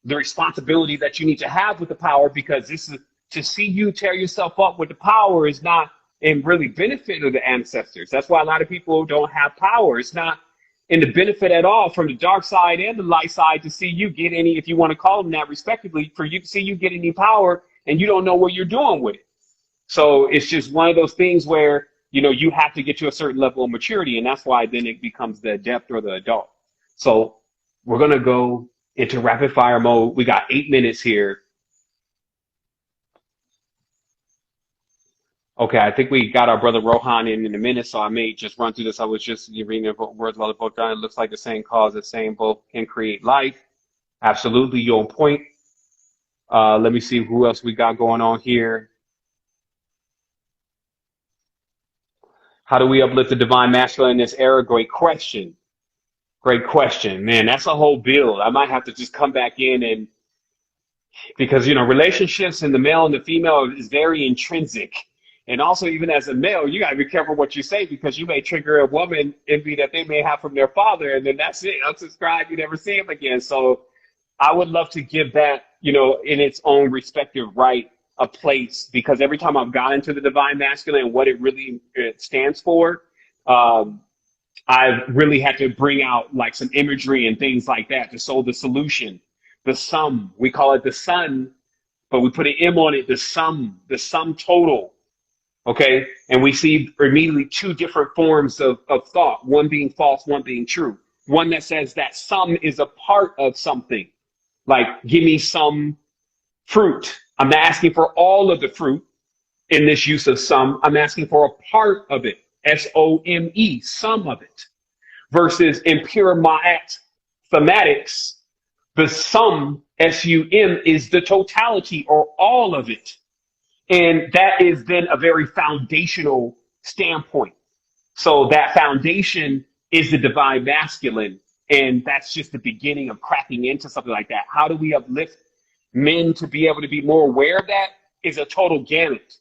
the responsibility that you need to have with the power, because this is to see you tear yourself up with the power is not in really benefit of the ancestors. That's why a lot of people don't have power. It's not in the benefit at all from the dark side and the light side to see you get any, if you want to call them that respectively, for you to see you get any power and you don't know what you're doing with it. So it's just one of those things where, you have to get to a certain level of maturity, and that's why then it becomes the adept or the adult. So we're going to go into rapid fire mode. We got 8 minutes here. Okay, I think we got our brother Rohan in a minute, so I may just run through this. I was just reading the words while the book done. It looks like the same cause, the same both can create life. Absolutely, you're on point. Let me see who else we got going on here. How do we uplift the divine masculine in this era? Great question. Great question. Man, that's a whole build. I might have to just come back in and, because, relationships in the male and the female is very intrinsic. And also, even as a male, you got to be careful what you say, because you may trigger a woman envy that they may have from their father. And then that's it. Unsubscribe. You never see him again. So I would love to give that, in its own respective right, a place, because every time I've gone into the divine masculine and what it really stands for, I've really had to bring out like some imagery and things like that to show the solution. The sum, we call it the sun, but we put an M on it, the sum total. Okay. And we see immediately two different forms of thought, one being false, one being true. One that says that sum is a part of something. Like, give me some fruit. I'm not asking for all of the fruit in this use of sum. I'm asking for a part of it. SOME, some of it. Versus in pure Ma'at thematics, the sum, SUM, is the totality or all of it. And that is then a very foundational standpoint. So that foundation is the divine masculine. And that's just the beginning of cracking into something like that. How do we uplift men to be able to be more aware of that? Is a total gamut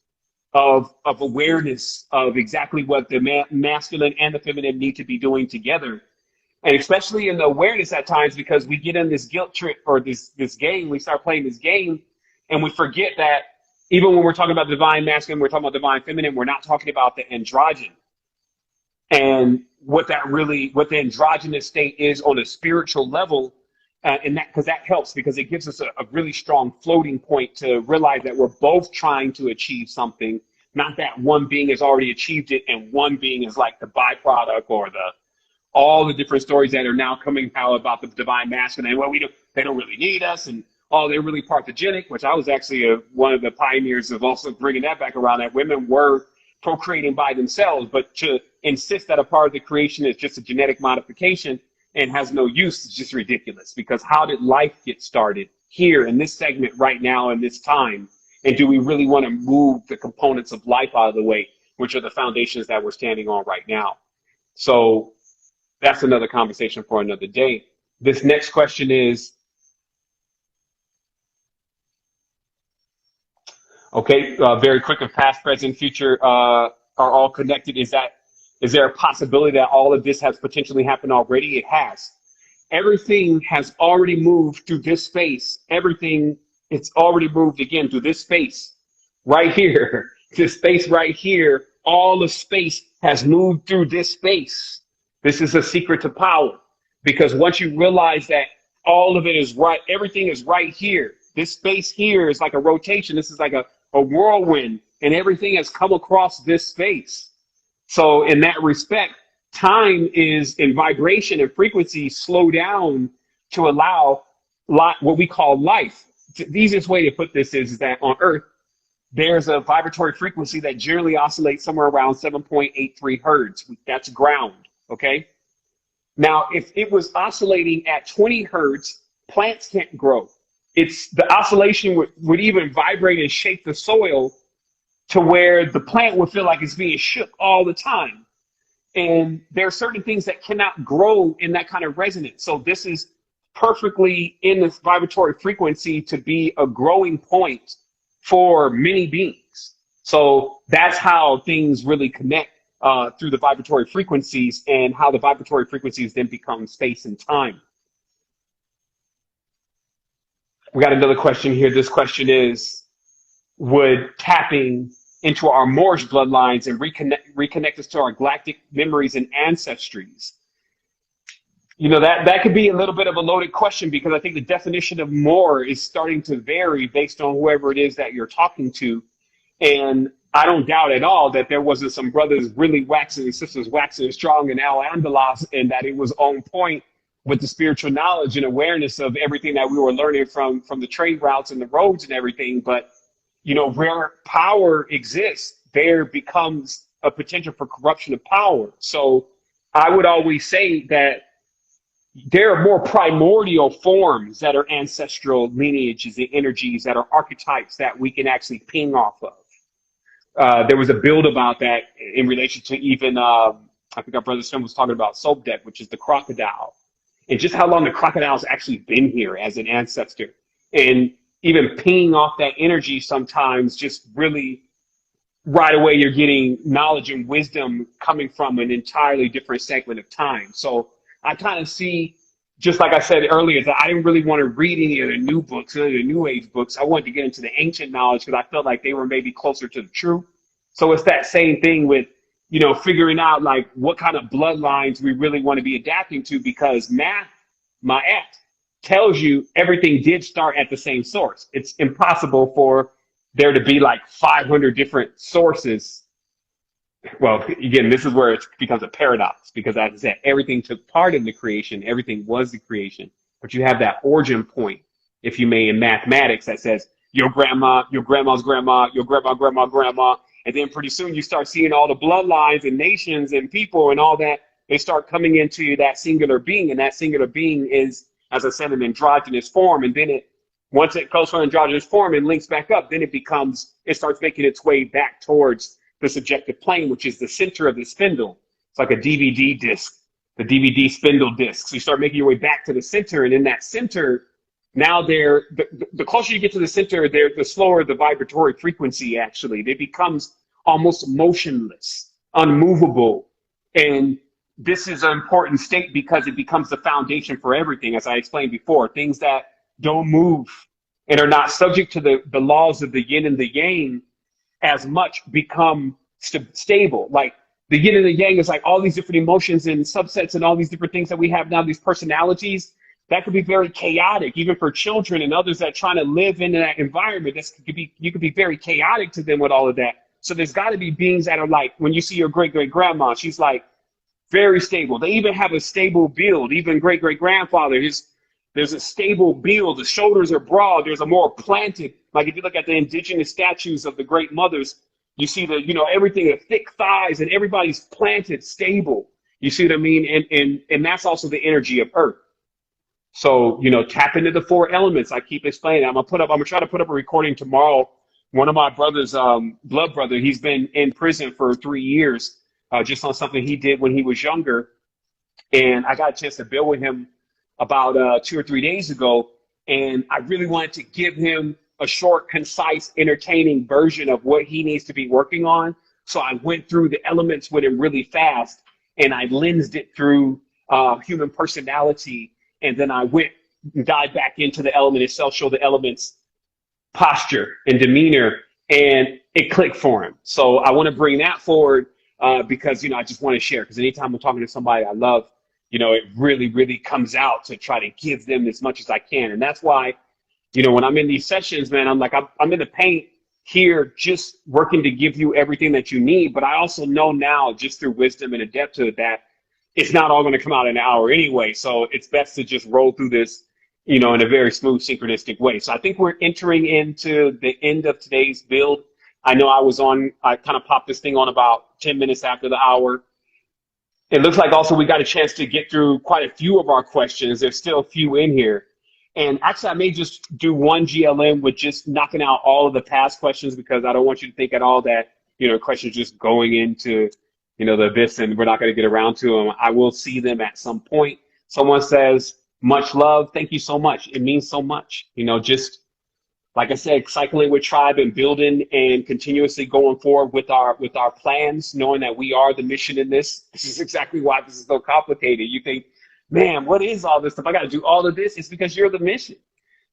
of awareness of exactly what the masculine and the feminine need to be doing together. And especially in the awareness at times, because we get in this guilt trip or this game, we start playing this game and we forget that even when we're talking about divine masculine, we're talking about divine feminine, we're not talking about the androgen. And what the androgynous state is on a spiritual level. And that, because that helps, because it gives us a really strong floating point to realize that we're both trying to achieve something, not that one being has already achieved it and one being is like the byproduct or all the different stories that are now coming out about the divine masculine. And, well, they don't really need us, and they're really parthogenic, which I was actually one of the pioneers of also bringing that back around, that women were procreating by themselves, but to insist that a part of the creation is just a genetic modification and has no use is just ridiculous. Because how did life get started here in this segment right now in this time? And do we really want to move the components of life out of the way, which are the foundations that we're standing on right now? So that's another conversation for another day. This next question is, okay, very quick, of past, present, future are all connected. Is there a possibility that all of this has potentially happened already? It has. Everything has already moved through this space. Everything, it's already moved again through this space right here. This space right here, all of space has moved through this space. This is a secret to power, because once you realize that all of it is right, everything is right here. This space here is like a rotation. This is like a whirlwind, and everything has come across this space. So in that respect, time is in vibration and frequency slow down to allow what we call life. The easiest way to put this is that on Earth, there's a vibratory frequency that generally oscillates somewhere around 7.83 hertz. That's ground, okay? Now, if it was oscillating at 20 hertz, plants can't grow. It's the oscillation would even vibrate and shake the soil to where the plant would feel like it's being shook all the time. And there are certain things that cannot grow in that kind of resonance. So this is perfectly in this vibratory frequency to be a growing point for many beings. So that's how things really connect through the vibratory frequencies, and how the vibratory frequencies then become space and time. We got another question here. This question is, would tapping into our Moorish bloodlines and reconnect us to our galactic memories and ancestries? You know, that could be a little bit of a loaded question, because I think the definition of Moor is starting to vary based on whoever it is that you're talking to. And I don't doubt at all that there wasn't some brothers really waxing and sisters waxing strong in Al-Andalus, and that it was on point with the spiritual knowledge and awareness of everything that we were learning from the trade routes and the roads and everything. But, you know, where power exists, there becomes a potential for corruption of power. So I would always say that there are more primordial forms that are ancestral lineages and energies that are archetypes that we can actually ping off of. There was a build about that in relation to even, I think our brother Stone was talking about Sobdek, which is the crocodile, and just how long the crocodile's actually been here as an ancestor. And even pinging off that energy sometimes just really right away you're getting knowledge and wisdom coming from an entirely different segment of time. So I kind of see, just like I said earlier, that I didn't really want to read any of the new books, any of the new age books. I wanted to get into the ancient knowledge because I felt like they were maybe closer to the truth. So it's that same thing with, you know, figuring out like what kind of bloodlines we really want to be adapting to, because math, tells you everything did start at the same source. It's impossible for there to be like 500 different sources. Well, again, this is where it becomes a paradox, because as I said, everything took part in the creation. Everything was the creation. But you have that origin point, if you may, in mathematics that says your grandma, your grandma's grandma, your grandma. And then pretty soon you start seeing all the bloodlines and nations and people and all that. They start coming into that singular being. And that singular being is, as I said, an androgynous form. And then once it goes from androgynous form and links back up, then it starts making its way back towards the subjective plane, which is the center of the spindle. It's like a DVD disc, the DVD spindle disc. So you start making your way back to the center, and in that center, now the closer you get to the center, the slower the vibratory frequency actually. It becomes almost motionless, unmovable. And this is an important state because it becomes the foundation for everything, as I explained before. Things that don't move and are not subject to the laws of the yin and the yang as much become stable. Like the yin and the yang is like all these different emotions and subsets and all these different things that we have now, these personalities, that could be very chaotic, even for children and others that are trying to live in that environment. You could be very chaotic to them with all of that. So there's got to be beings that are like, when you see your great-great-grandma, she's like very stable. They even have a stable build. Even great-great-grandfather, there's a stable build. The shoulders are broad. There's a more planted, like if you look at the indigenous statues of the great mothers, you see everything, the thick thighs, and everybody's planted, stable. You see what I mean? And that's also the energy of Earth. So, tap into the four elements. I keep explaining. I'm gonna try to put up a recording tomorrow. One of my brother's, blood brother, he's been in prison for 3 years, just on something he did when he was younger. And I got a chance to build with him about 2 or 3 days ago. And I really wanted to give him a short, concise, entertaining version of what he needs to be working on. So I went through the elements with him really fast, and I lensed it through human personality. And then I dived back into the element itself, show the elements, posture and demeanor, and it clicked for him. So I want to bring that forward because, I just want to share. Because anytime I'm talking to somebody I love, it really, really comes out to try to give them as much as I can. And that's why, when I'm in these sessions, man, I'm like, I'm in the paint here just working to give you everything that you need. But I also know now, just through wisdom and adepthood, that it's not all going to come out in an hour anyway. So it's best to just roll through this, in a very smooth, synchronistic way. So I think we're entering into the end of today's build. I know I kind of popped this thing on about 10 minutes after the hour. It looks like also we got a chance to get through quite a few of our questions. There's still a few in here. And actually, I may just do one GLM with just knocking out all of the past questions, because I don't want you to think at all that, questions just going into, the abyss and we're not going to get around to them. I will see them at some point. Someone says, much love. Thank you so much. It means so much. Just like I said, cycling with tribe and building and continuously going forward with our plans, knowing that we are the mission in this. This is exactly why this is so complicated. You think, man, what is all this stuff? I got to do all of this. It's because you're the mission.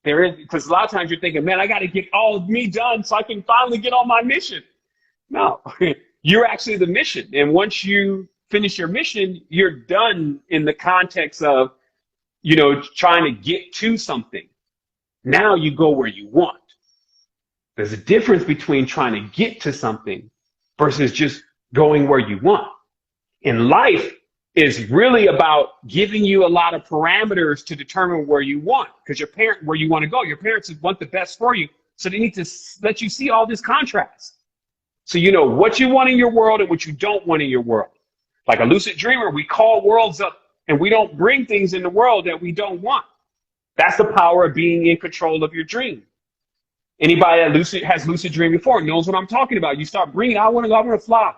There is, because a lot of times you're thinking, man, I got to get all of me done so I can finally get on my mission. No, you're actually the mission. And once you finish your mission, you're done in the context of, trying to get to something. Now you go where you want. There's a difference between trying to get to something versus just going where you want. In life is really about giving you a lot of parameters to determine where you want, because where you want to go. Your parents want the best for you, so they need to let you see all this contrast. So you know what you want in your world and what you don't want in your world. Like a lucid dreamer, we call worlds up and we don't bring things in the world that we don't want. That's the power of being in control of your dream. Anybody that has lucid dream before knows what I'm talking about. You start bringing, I want to fly.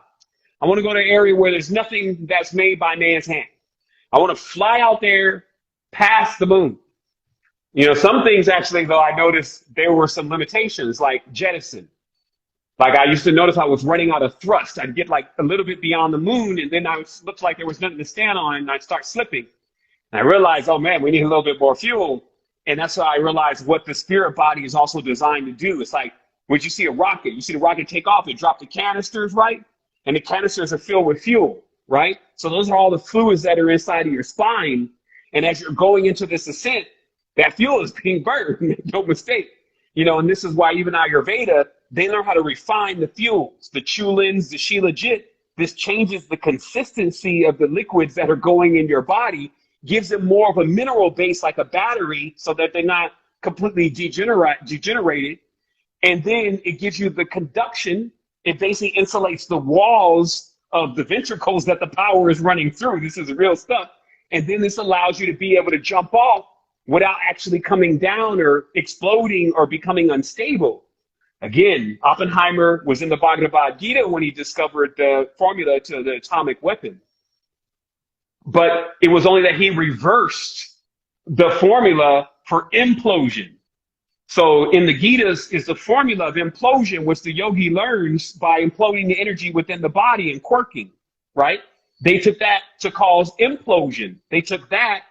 I want to go to an area where there's nothing that's made by man's hand. I want to fly out there past the moon. Some things actually, though, I noticed there were some limitations, like jettison. Like I used to notice I was running out of thrust. I'd get like a little bit beyond the moon, and then looked like there was nothing to stand on, and I'd start slipping. And I realized, oh man, we need a little bit more fuel. And that's how I realized what the spirit body is also designed to do. It's like when you see a rocket, you see the rocket take off, it dropped the canisters, right? And the canisters are filled with fuel, right? So those are all the fluids that are inside of your spine. And as you're going into this ascent, that fuel is being burned, make no mistake. And this is why even Ayurveda, they learn how to refine the fuels, the chulins, the shilajit. This changes the consistency of the liquids that are going in your body, gives them more of a mineral base like a battery so that they're not completely degenerated. And then it gives you the conduction. It basically insulates the walls of the ventricles that the power is running through. This is real stuff. And then this allows you to be able to jump off without actually coming down or exploding or becoming unstable. Again, Oppenheimer was in the Bhagavad Gita when he discovered the formula to the atomic weapon. But it was only that he reversed the formula for implosion. So in the Gitas is the formula of implosion, which the yogi learns by imploding the energy within the body and quirking, right? They took that to cause implosion. They took that,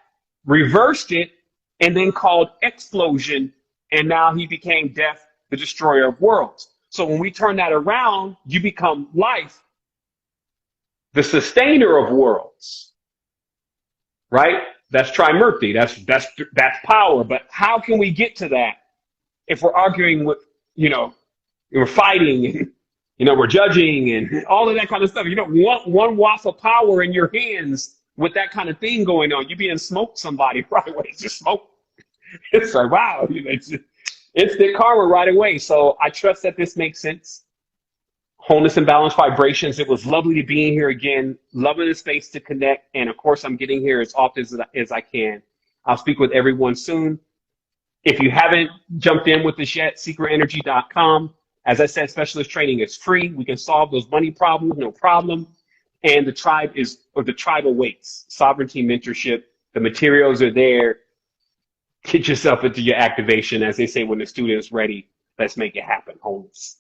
reversed it, and then called explosion. And now he became death, the destroyer of worlds. So when we turn that around, you become life, the sustainer of worlds. Right? That's Trimurti. That's power. But how can we get to that if we're arguing with, we're fighting and, we're judging and all of that kind of stuff? You don't want one waft of power in your hands with that kind of thing going on. You being smoked somebody right away. It's just smoke. It's like, wow, it's instant karma right away. So I trust that this makes sense. Wholeness and balanced vibrations. It was lovely to be in here again. Loving the space to connect. And of course, I'm getting here as often as I can. I'll speak with everyone soon. If you haven't jumped in with us yet, secretenergy.com. As I said, specialist training is free. We can solve those money problems, no problem. And the tribe awaits. Sovereignty, mentorship. The materials are there. Get yourself into your activation. As they say, when the student is ready, let's make it happen. Wholeness.